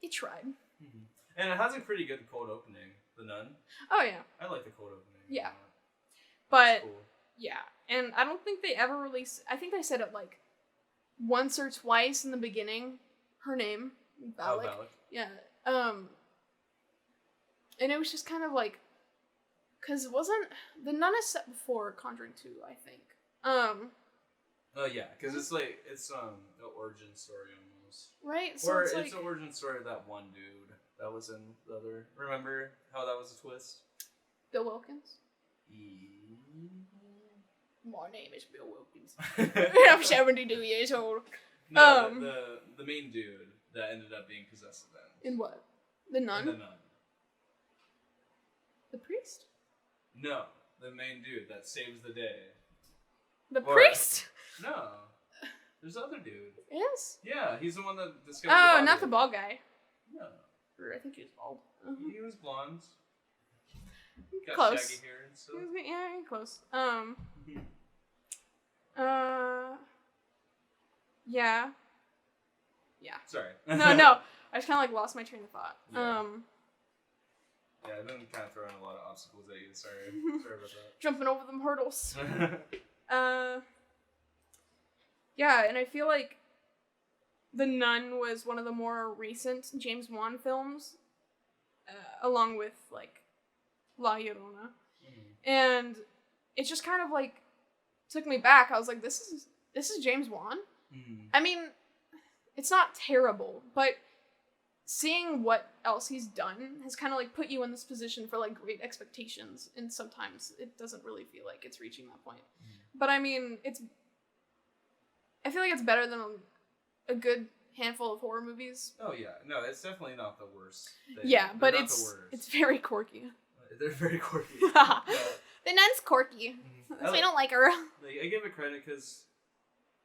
it tried. Mm-hmm. And it has a pretty good cold opening. The Nun. Oh yeah. I like the cold opening. Yeah. But cool. Yeah, and I don't think they ever released. I think they said it once or twice in the beginning. Her name, Valak. Oh, Valak. Yeah. And it was just kind of because it wasn't The Nun is set before Conjuring 2, I think. Oh yeah, because it's it's the origin story almost. Right. So or it's the origin story of that one dude that was in the other. Remember how that was a twist? Bill Wilkins. My name is Bill Wilkins. I'm 72 years old. No, the main dude that ended up being possessed then. In what? The nun? And the nun. The priest? No, the main dude that saves the day. The priest? No. There's other dude. Yes? Yeah, he's the one that discovered Oh, the not the body. bald guy. No. Or I think he was bald. He was blonde. Got Close. shaggy hair and stuff. Yeah, close. Yeah. Yeah. Sorry. No. I just kind of like lost my train of thought. Yeah. Yeah, I've been kind of throwing a lot of obstacles at you. Sorry about that. Jumping over them hurdles. Yeah, and I feel like The Nun was one of the more recent James Wan films, along with like La Llorona, and it just kind of like took me back. I was like, this is James Wan. I mean, it's not terrible, but seeing what else he's done has kind of like put you in this position for like great expectations, and sometimes it doesn't really feel like it's reaching that point. But I mean, I feel like it's better than a good handful of horror movies. Oh yeah, no, it's definitely not the worst. Yeah, but it's very quirky. They're very quirky. The nun's quirky. We don't like her. Like, I give it credit because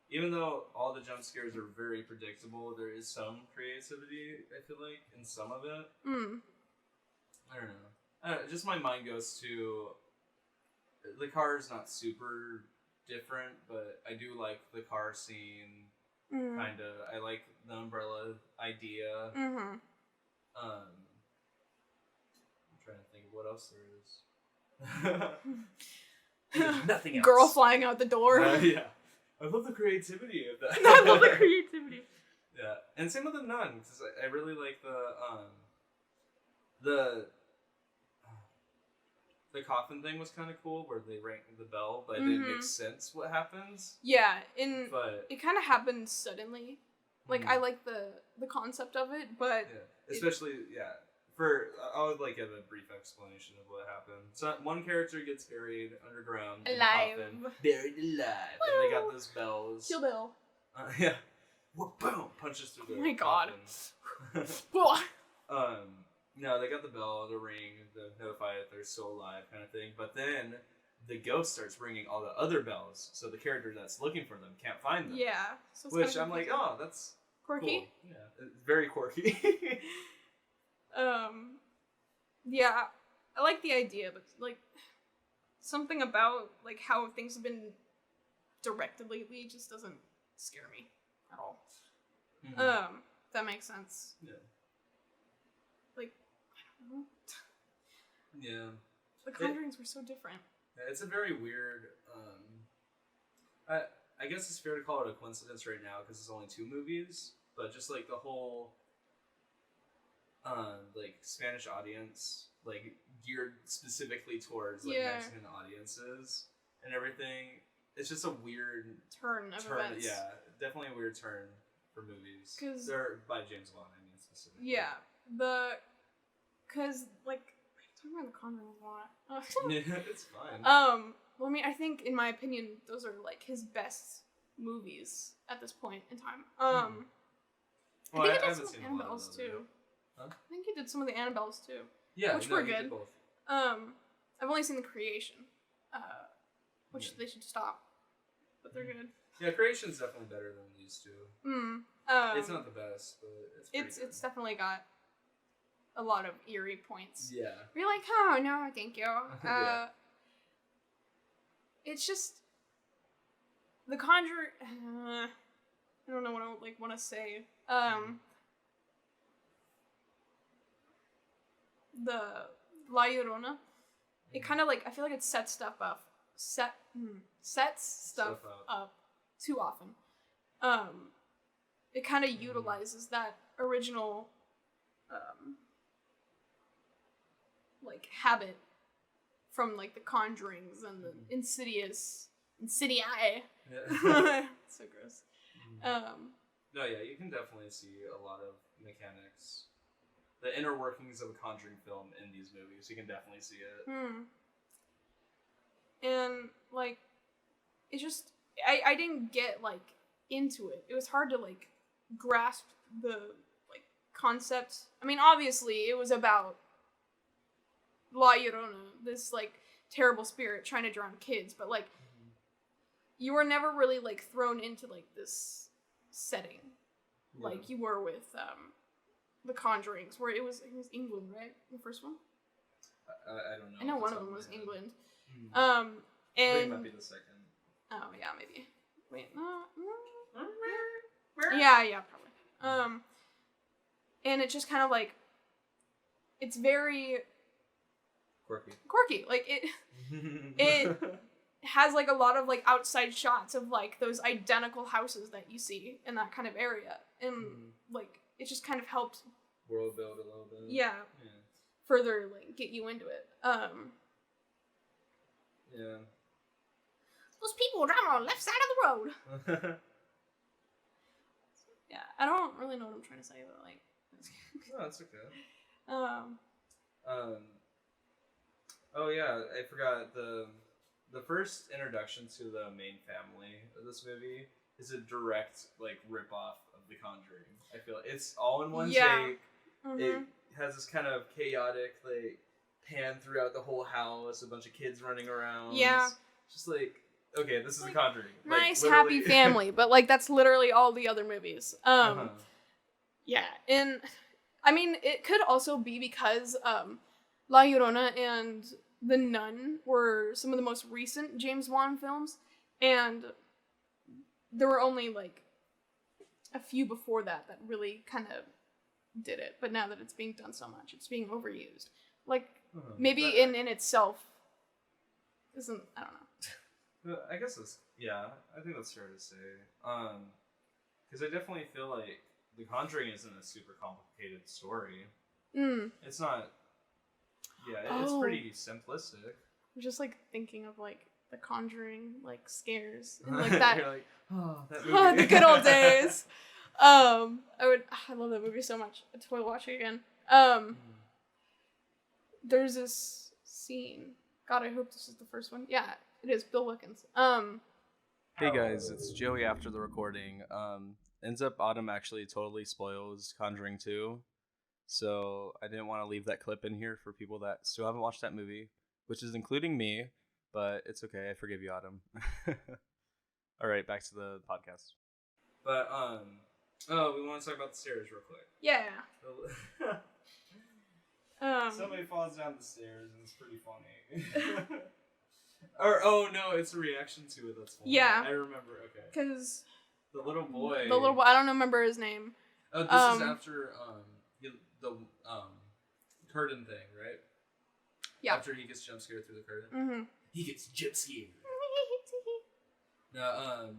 even though all the jump scares are very predictable, there is some creativity, I feel like, in some of it. I don't know. Just my mind goes to the car is not super different, but I do like the car scene. Kind of. I like the umbrella idea. I'm trying to think of what else there is. There's nothing else. Girl flying out the door. Yeah. I love the creativity of that. I love the creativity. Yeah, and same with the nun, because I really like the coffin thing was kind of cool, where they rang the bell, but it didn't make sense what happens. Yeah, but it kind of happened suddenly. Like I like the concept of it, but especially I would like give a brief explanation of what happened. So one character gets buried underground, alive, in a coffin, buried alive, and they got those bells. Kill Bill. Yeah. Boom! Punches through the. Oh my god. No, they got the bell, the ring, to notify that they're still alive, kind of thing. But then the ghost starts ringing all the other bells, so the character that's looking for them can't find them. Yeah. So which I'm like, oh, that's quirky. Cool. Yeah, it's very quirky. Yeah, I like the idea, but like something about like how things have been directed lately just doesn't scare me at all. That makes sense. Yeah. Like, I don't know. Yeah. The Conjurings were so different. It's a very weird. I guess it's fair to call it a coincidence right now because it's only 2 movies, but just like the whole. Like Spanish audience, like geared specifically towards like Mexican audiences and everything. It's just a weird turn of events. Yeah, definitely a weird turn for movies. Because they're by James Wan, I mean specifically. Yeah, because like I'm talking about the Conjuring a lot. It's fine. Well, I mean, I think in my opinion, those are like his best movies at this point in time. Well, I think he did some of the Annabelles too. Huh? I think he did some of the Annabelles too. Yeah, which were good. I've only seen the Creation, which they should stop, but they're good. Yeah, Creation's definitely better than these 2. It's not the best, but it's definitely got a lot of eerie points. Yeah. You're like, oh no, thank you. Yeah. It's just The Conjuring. I don't know what I want to say. The La Llorona, it kind of like, I feel like it sets stuff up. Sets stuff up too often. It kind of utilizes that original like habit from like the Conjurings and the Insidious. Yeah. So gross. No, yeah, you can definitely see a lot of mechanics. The inner workings of a Conjuring film in these movies. You can definitely see it. And, like, it just... I didn't get, like, into it. It was hard to, like, grasp the, like, concept. I mean, obviously, it was about La Llorona, this, like, terrible spirit trying to drown kids, but, like, you were never really, like, thrown into, like, this setting like you were with The Conjurings, where it was England, right? The first one? I don't know. I know one of them was England. Mm. I think And... it might be the second. Oh, yeah, maybe. Wait, yeah, probably. And it's just kind of, like, it's very... Quirky. Like, it has, like, a lot of, like, outside shots of, like, those identical houses that you see in that kind of area. And, like, it just kind of helped... world build a little bit. Yeah. Further, like, get you into it. Yeah. Those people driving on the left side of the road. Yeah, I don't really know what I'm trying to say, but, like... No, it's okay. Oh yeah, I forgot the first introduction to the main family of this movie is a direct like rip off of The Conjuring. I feel it's all in one take. Mm-hmm. It has this kind of chaotic like pan throughout the whole house, a bunch of kids running around. Yeah. Just like okay, this is like, The Conjuring. Nice, like, happy family, but like that's literally all the other movies. Yeah, and I mean it could also be because La Llorona and The Nun were some of the most recent James Wan films, and there were only like a few before that really kind of did it. But now that it's being done so much, it's being overused. Like maybe in itself isn't, I don't know. I guess it's I think that's fair to say. Because I definitely feel like The Conjuring isn't a super complicated story. It's not. Yeah, it's pretty simplistic. I'm just like thinking of like The Conjuring like scares and like that. You're like, oh, that movie. The good old days. I love that movie so much. I'd totally watch it again. There's this scene. God, I hope this is the first one. Yeah, it is. Bill Wilkins. Hey guys, it's Joey after the recording. Ends up Autumn actually totally spoils Conjuring 2. So I didn't want to leave that clip in here for people that still haven't watched that movie, which is including me, but it's okay. I forgive you, Autumn. All right, back to the podcast. But we want to talk about the stairs real quick. Yeah. Somebody falls down the stairs and it's pretty funny. Or no, it's a reaction to it that's funny. Yeah. I remember. Okay. Because the little boy. I don't remember his name. Oh, this is after the curtain thing, right? Yeah. After he gets jump scared through the curtain. Mm-hmm. He gets jump scared. Now,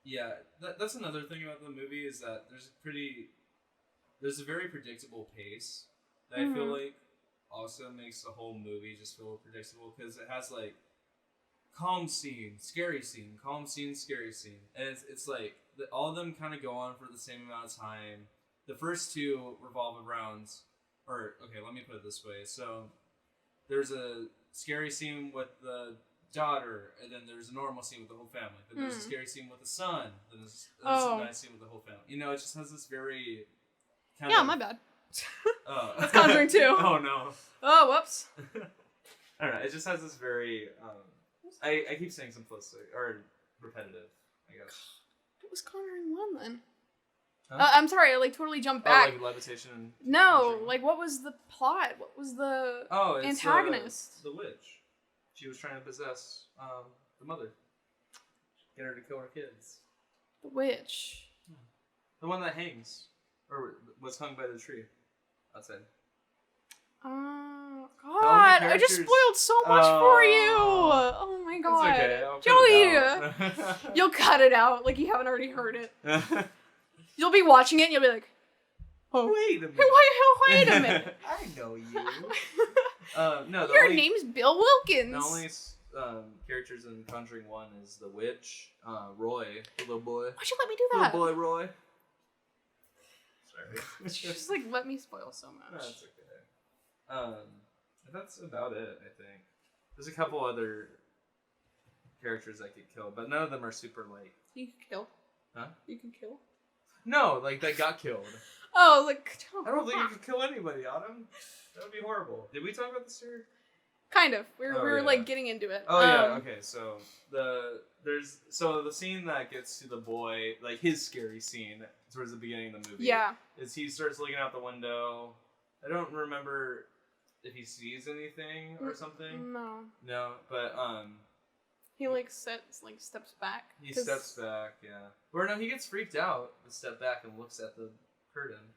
yeah, that's another thing about the movie is that there's a very predictable pace that I feel like also makes the whole movie just feel predictable because it has like calm scene, scary scene, calm scene, scary scene, and it's like all of them kind of go on for the same amount of time. The first two revolve around, let me put it this way. So there's a scary scene with the daughter, and then there's a normal scene with the whole family. Then there's a scary scene with the son. Then there's a nice scene with the whole family. You know, it just has this very kind of... my bad. Oh. That's Conjuring 2. Oh, no. Oh, whoops. I don't know. It just has this very... I keep saying simplistic, or repetitive, I guess. What was Conjuring 1, then? Huh? I'm sorry, I like totally jumped back. Oh, like levitation? No, like what was the plot? What was the antagonist? The witch. She was trying to possess the mother. Get her to kill her kids. The witch. The one that hangs. Or was hung by the tree. Outside. Oh, God. I just spoiled so much for you. Oh, my God. It's okay. Joey, you'll cut it out like you haven't already heard it. You'll be watching it and you'll be like, oh. Wait a minute. Wait a minute. I know you. No, Your name's Bill Wilkins. The only characters in Conjuring 1 is the witch, Roy, the little boy. Why'd you let me do that? Little boy Roy. Sorry. You just like let me spoil so much. No, that's okay. That's about it, I think. There's a couple other characters I could kill, but none of them are super like... You can kill. Huh? You can kill. No, like that got killed. Oh, like I don't think you could kill anybody, Autumn. That would be horrible. Did we talk about this here? Kind of. We were like getting into it. Oh yeah. Okay. So the scene that gets to the boy, like his scary scene towards the beginning of the movie. Yeah. Is he starts looking out the window. I don't remember if he sees anything or something. No. No, but he steps back. He steps back, yeah. Or no, he gets freaked out, but step back and looks at the curtain.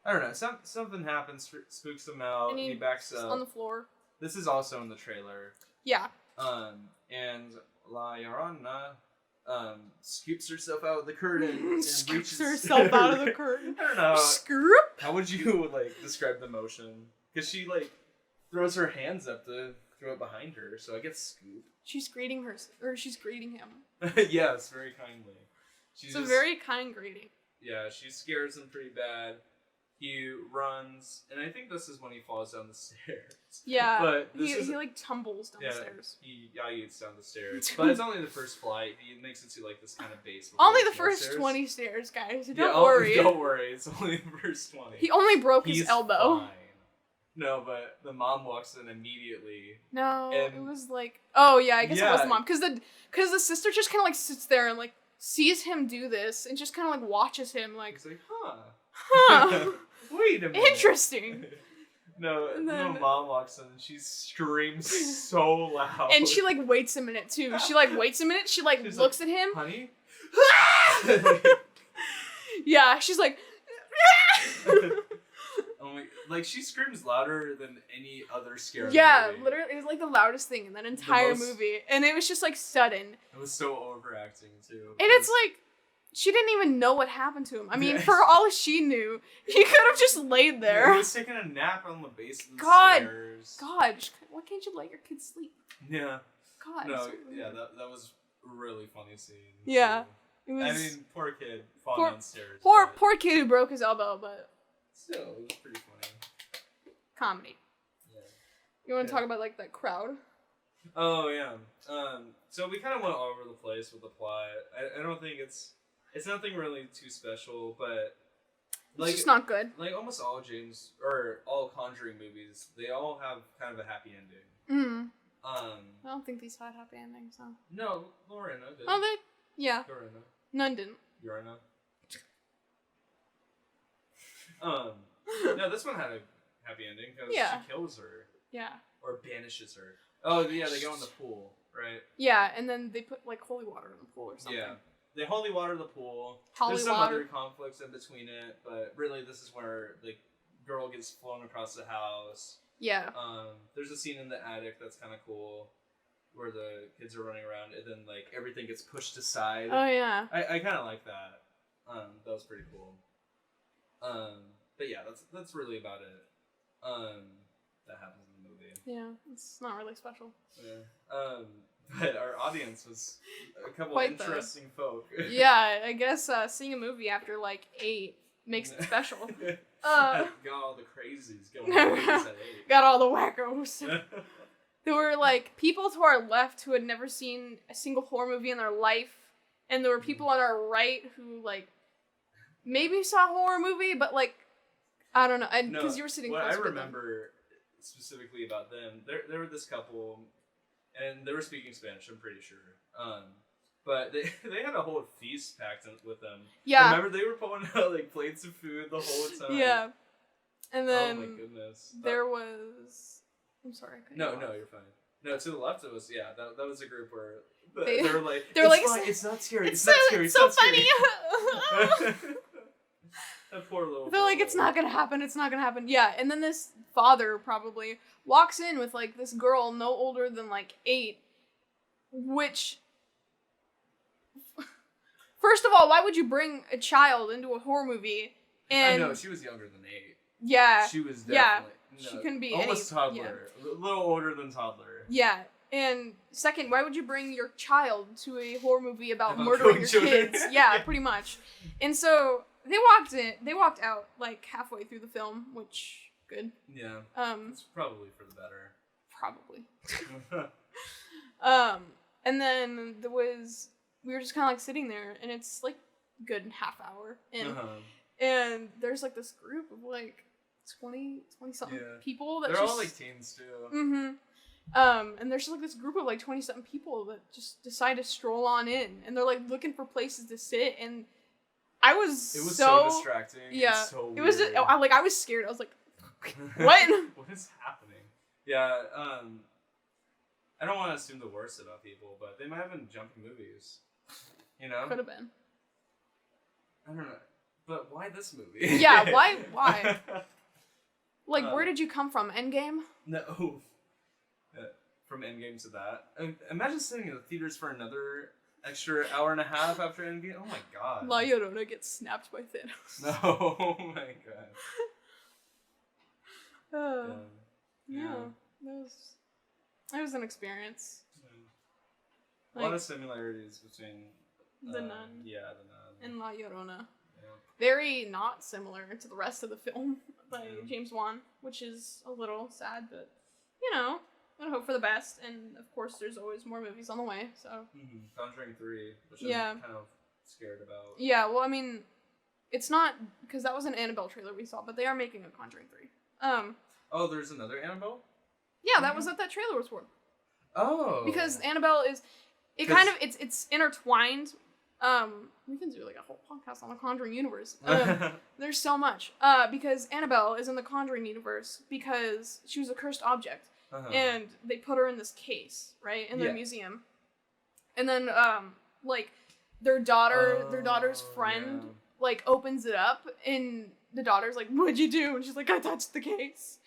I don't know. Something happens, spooks him out, and he backs up on the floor. This is also in the trailer. Yeah. And La Llorona scoops herself out of the curtain and scoops herself out of the curtain. I don't know. Scoop. How would you describe the motion? Because she throws her hands up to throw it behind her, so I get scooped. She's greeting she's greeting him. Yes, very kindly. It's a very kind greeting. Yeah, she scares him pretty bad. He runs, and I think this is when he falls down the stairs. Yeah, but he tumbles down the stairs. He yachts down the stairs, but it's only the first flight. He makes it to this kind of base. Only the first 20 stairs, guys. Don't worry. Don't worry. It's only the first 20. He only broke his elbow. Fine. No, but the mom walks in immediately. No, it was oh yeah, I guess it was the mom, because the sister just kind of sits there and sees him do this and just kind of watches him He's like, huh. Wait a minute. Interesting. No, mom walks in and she screams so loud. And she waits a minute too. She waits a minute. She looks at him. Honey. Yeah, she's like. She screams louder than any other scare. Yeah, literally, it was the loudest thing in that entire movie, and it was just sudden. It was so overacting too. And it's she didn't even know what happened to him. I mean, for all she knew, he could have just laid there. He was taking a nap on the base of the stairs. God, why can't you let your kids sleep? Yeah. God. No, yeah, that was a really funny scene. Yeah. It was, I mean, poor kid falling downstairs. Poor kid who broke his elbow, but still, it was pretty funny. Comedy. Yeah. You want to talk about that crowd? Oh yeah. So we kind of went all over the place with the plot. I don't think it's nothing really too special, but it's just not good. Almost all all Conjuring movies, they all have kind of a happy ending. Mm. I don't think these had happy endings, huh? No, Lorena did. Oh, yeah. Lorena. None didn't. Lorena. No, this one had a happy ending because she kills her. Yeah. Or banishes her. Oh, yeah, they go in the pool, right? Yeah, and then they put holy water in the pool or something. Yeah. They holy water the pool. There's some other conflicts in between it, but really this is where the girl gets flown across the house. Yeah. There's a scene in the attic that's kind of cool, where the kids are running around, and then everything gets pushed aside. Oh yeah. I kind of like that. That was pretty cool. But yeah, that's really about it. That happens in the movie. Yeah, it's not really special. Yeah. But our audience was a couple interesting folk. Yeah, I guess seeing a movie after 8 makes it special. Got all the crazies going on at 8. Got all the wackos. There were people to our left who had never seen a single horror movie in their life, and there were people on our right who maybe saw a horror movie, but I don't know, because you were sitting close to them. What I remember specifically about them, there were this couple. And they were speaking Spanish, I'm pretty sure. But they had a whole feast packed with them. Yeah. Remember, they were pulling out plates of food the whole time. Yeah. And then oh my goodness. There was. I'm sorry. No, you're fine. No, to the left it was that was a group where they were it's not scary. It's not scary. It's so funny. That poor little. They're it's not gonna happen. It's not gonna happen. Yeah, and then this father probably walks in with this girl no older than 8, which. First of all, why would you bring a child into a horror movie? And I know she was younger than 8. Yeah. She was definitely. Yeah, she couldn't be almost toddler. Yeah. A little older than toddler. Yeah. And second, why would you bring your child to a horror movie about murdering your kids? Yeah, pretty much. And so they walked out halfway through the film, which good. Yeah. It's probably for the better. Probably. And then we were just kind of sitting there, and it's good half hour in. Uh-huh. And there's like this group of like 20 something people that they're just all like teens too. And there's just like this group of like 20 something people that just decide to stroll on in, and they're like looking for places to sit, and it was so distracting. Yeah, and so weird. It was I was scared. I was like, what? What is happening? Yeah, I don't want to assume the worst about people, but they might have been jumping movies. You know? Could have been. I don't know. But why this movie? Yeah, why? Like, where did you come from? Endgame? No. From Endgame to that. Imagine sitting in the theaters for another extra hour and a half after Endgame. Oh my god. La Llorona gets snapped by Thanos. No, oh my god. Yeah. That was an experience. A lot of similarities between the Nun. Yeah, the Nun. And La Llorona. Yeah. Very not similar to the rest of the film by James Wan, which is a little sad, but you know, I hope for the best. And of course, there's always more movies on the way. So. Conjuring 3, which I'm kind of scared about. Yeah, well, I mean, it's not because that was an Annabelle trailer we saw, but they are making a Conjuring 3. Oh, there's another Annabelle? Yeah, that was what that trailer was for. Oh. Because Annabelle is, it's intertwined. We can do like a whole podcast on the Conjuring universe. There's so much. Because Annabelle is in the Conjuring universe because she was a cursed object. And they put her in this case, right, in their museum. And then, like, their daughter's friend, like, opens it up, and the daughter's like, "What'd you do?" And she's like, "I touched the case."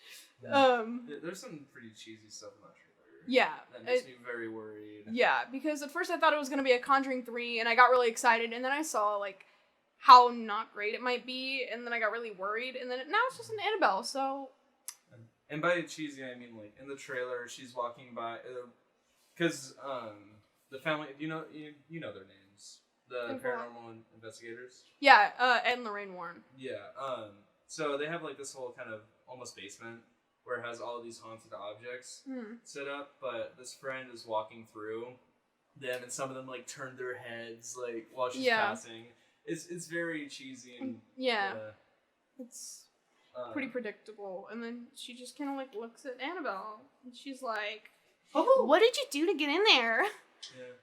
There's some pretty cheesy stuff in that trailer. Yeah. That makes me very worried. Yeah, because at first I thought it was going to be a Conjuring 3, and I got really excited, and then I saw, like, how not great it might be, and then I got really worried, and then now it's just an Annabelle, so... And by cheesy, I mean, like, in the trailer, she's walking by... Because, the family... You know their names. The paranormal investigators? Yeah, Ed and Lorraine Warren. Yeah, so they have, like, this whole kind of almost basement where it has all these haunted objects set up, but this friend is walking through them, and some of them, like, turn their heads, like, while she's passing. It's very cheesy and... Yeah. It's pretty predictable. And then she just kind of, like, looks at Annabelle, and she's like, "Oh, what did you do to get in there?" Yeah.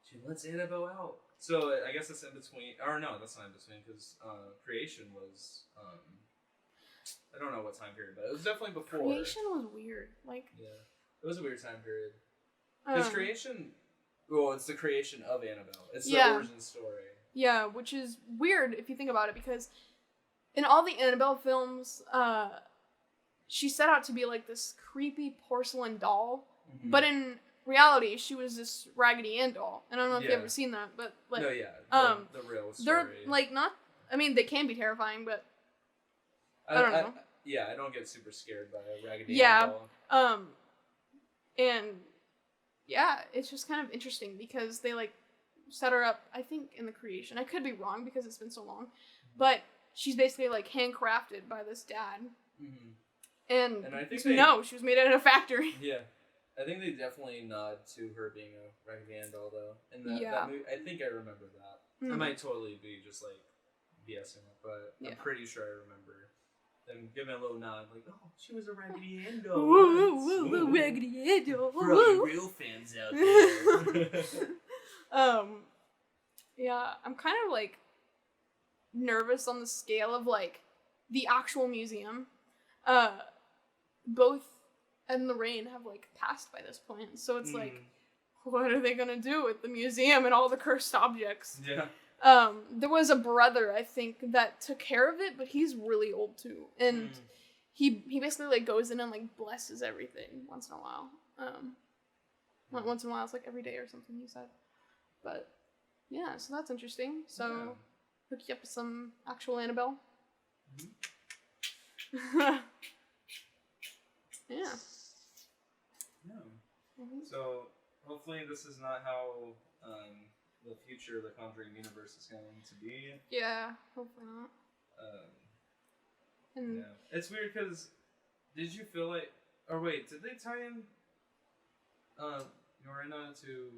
She lets Annabelle out. So, I guess that's in between... Or, no, that's not in between, because Creation was... I don't know what time period, but it was definitely before. Creation was weird. Like... Yeah. It was a weird time period. Because Creation... Well, it's the creation of Annabelle. It's the origin story. Yeah, which is weird if you think about it, because in all the Annabelle films, she set out to be like this creepy porcelain doll, but in reality, she was this Raggedy Ann doll. And I don't know if you've ever seen that, but like... No, yeah. The real story. They're, like, not... I mean, they can be terrifying, but... I don't know. I don't get super scared by a Raggedy Ann doll. And yeah, it's just kind of interesting because they like set her up, I think, in the creation. I could be wrong because it's been so long, but she's basically like handcrafted by this dad. And I think she was made in a factory. Yeah, I think they definitely nod to her being a Raggedy Ann doll though. In that movie, I think I remember that. I might totally be just like BSing it, but I'm pretty sure I remember. Them giving a little nod, like, "Oh, she was a Raggedy Ann doll." Ooh, Raggedy Ann doll. For all you real fans out there. Yeah, I'm kind of like nervous on the scale of like the actual museum. Both Ed and Lorraine have like passed by this point, so it's like, what are they gonna do with the museum and all the cursed objects? Yeah. There was a brother, I think, that took care of it, but he's really old too. And he basically like goes in and like blesses everything once in a while. Once in a while, it's like every day or something, he said. But yeah, so that's interesting. So hook you up with some actual Annabelle. Yeah. So hopefully this is not how the future of the Conjuring universe is going to be. Yeah, hopefully not. Yeah. It's weird because did you feel like... Or wait, did they tie in Llorona to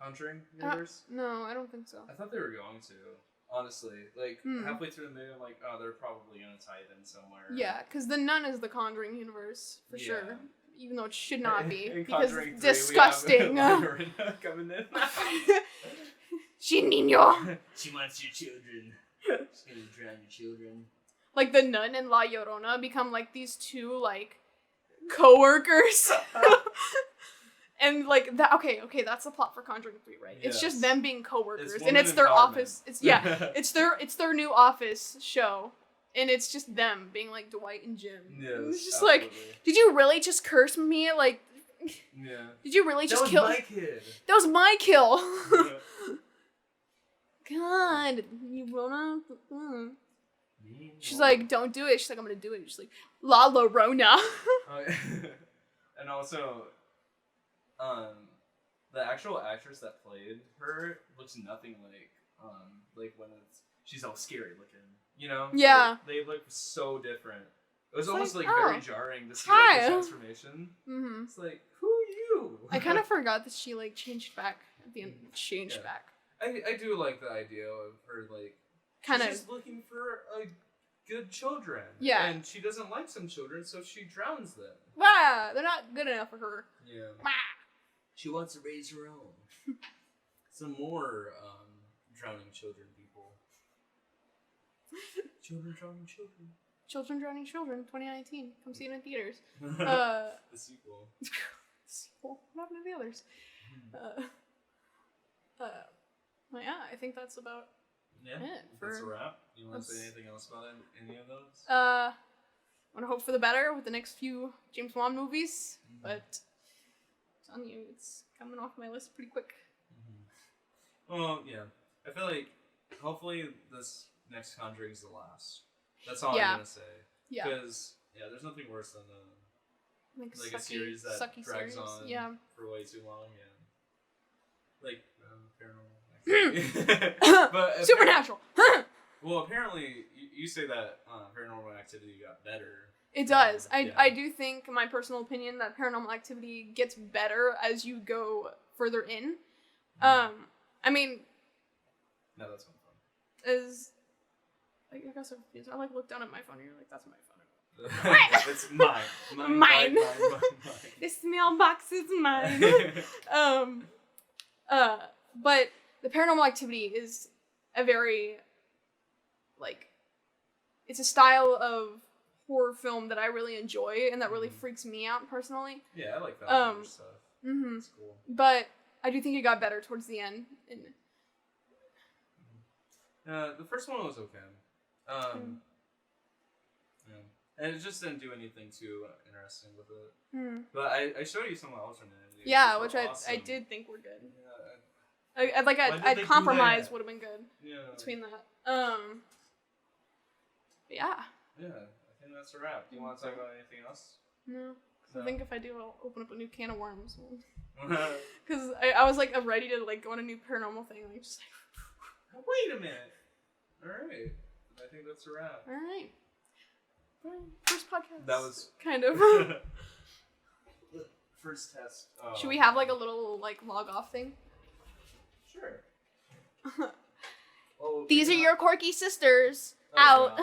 Conjuring universe? No, I don't think so. I thought they were going to. Honestly, like halfway through the movie, I'm like, oh, they're probably gonna tie it in somewhere. Yeah, because the Nun is the Conjuring universe for sure, even though it should not be in because Conjuring it's 3, disgusting. We have Lorena coming in. She niño. She wants your children. She's gonna drown your children. Like the Nun and La Llorona become like these two like co-workers. And like that, okay, that's the plot for Conjuring 3, right? Yes. It's just them being co-workers, It's and it's their empowerment. office. It's it's their new office show, and it's just them being like Dwight and Jim. Yes, and it's just absolutely. like, did you really just curse me? Like, yeah. Did you really just kill? That was my kid. That was my kill. Yeah. God, you wanna? She's like, don't do it. She's like, I'm gonna do it. She's like, La Llorona. And also. The actual actress that played her looks nothing like when she's all scary looking, you know? Yeah. They look so different. It was almost like, very jarring to see like, the transformation. Mm-hmm. It's like, who are you? I kind of forgot that she like changed back at the end. Changed back. I do like the idea of her like kind of she's looking for good children. Yeah. And she doesn't like some children, so she drowns them. Wow, they're not good enough for her. Yeah. Wah. She wants to raise her own. Some more drowning children people. Children drowning children. Children drowning children, 2019. Come see it in theaters. The sequel. Sequel. What happened to the others? Well, yeah, I think that's about it. That's a wrap. You want to say anything else about any of those? I want to hope for the better with the next few James Wan movies, but I'm telling you, it's coming off my list pretty quick. Well, yeah. I feel like hopefully this next Conjuring is the last. That's all I'm gonna say. Yeah. Because there's nothing worse than a series that drags on for way too long. Yeah. Like Paranormal. But Supernatural. Well, apparently you say that Paranormal Activity got better. It does. I do think, my personal opinion, that Paranormal Activity gets better as you go further in. I mean, no, that's fun. I guess I like look down at my phone and you're like, that's my phone. It's mine. This mailbox is mine. But the Paranormal Activity is a very, it's a style of horror film that I really enjoy and that really freaks me out personally. Yeah, I like that kind of stuff. It's cool. But I do think it got better towards the end. The first one was okay. And it just didn't do anything too interesting with it. But I showed you some alternatives. Yeah, which awesome. I did think were good. Yeah, I'd compromise would have been good between that. But yeah. Yeah, I think that's a wrap. Do you want to talk about anything else? No. I think if I do, I'll open up a new can of worms. Because I was ready to go on a new paranormal thing. Just wait a minute. All right. I think that's a wrap. All right. First podcast. That was kind of. First test. Should we have a little log off thing? Sure. These are your quirky sisters. Out.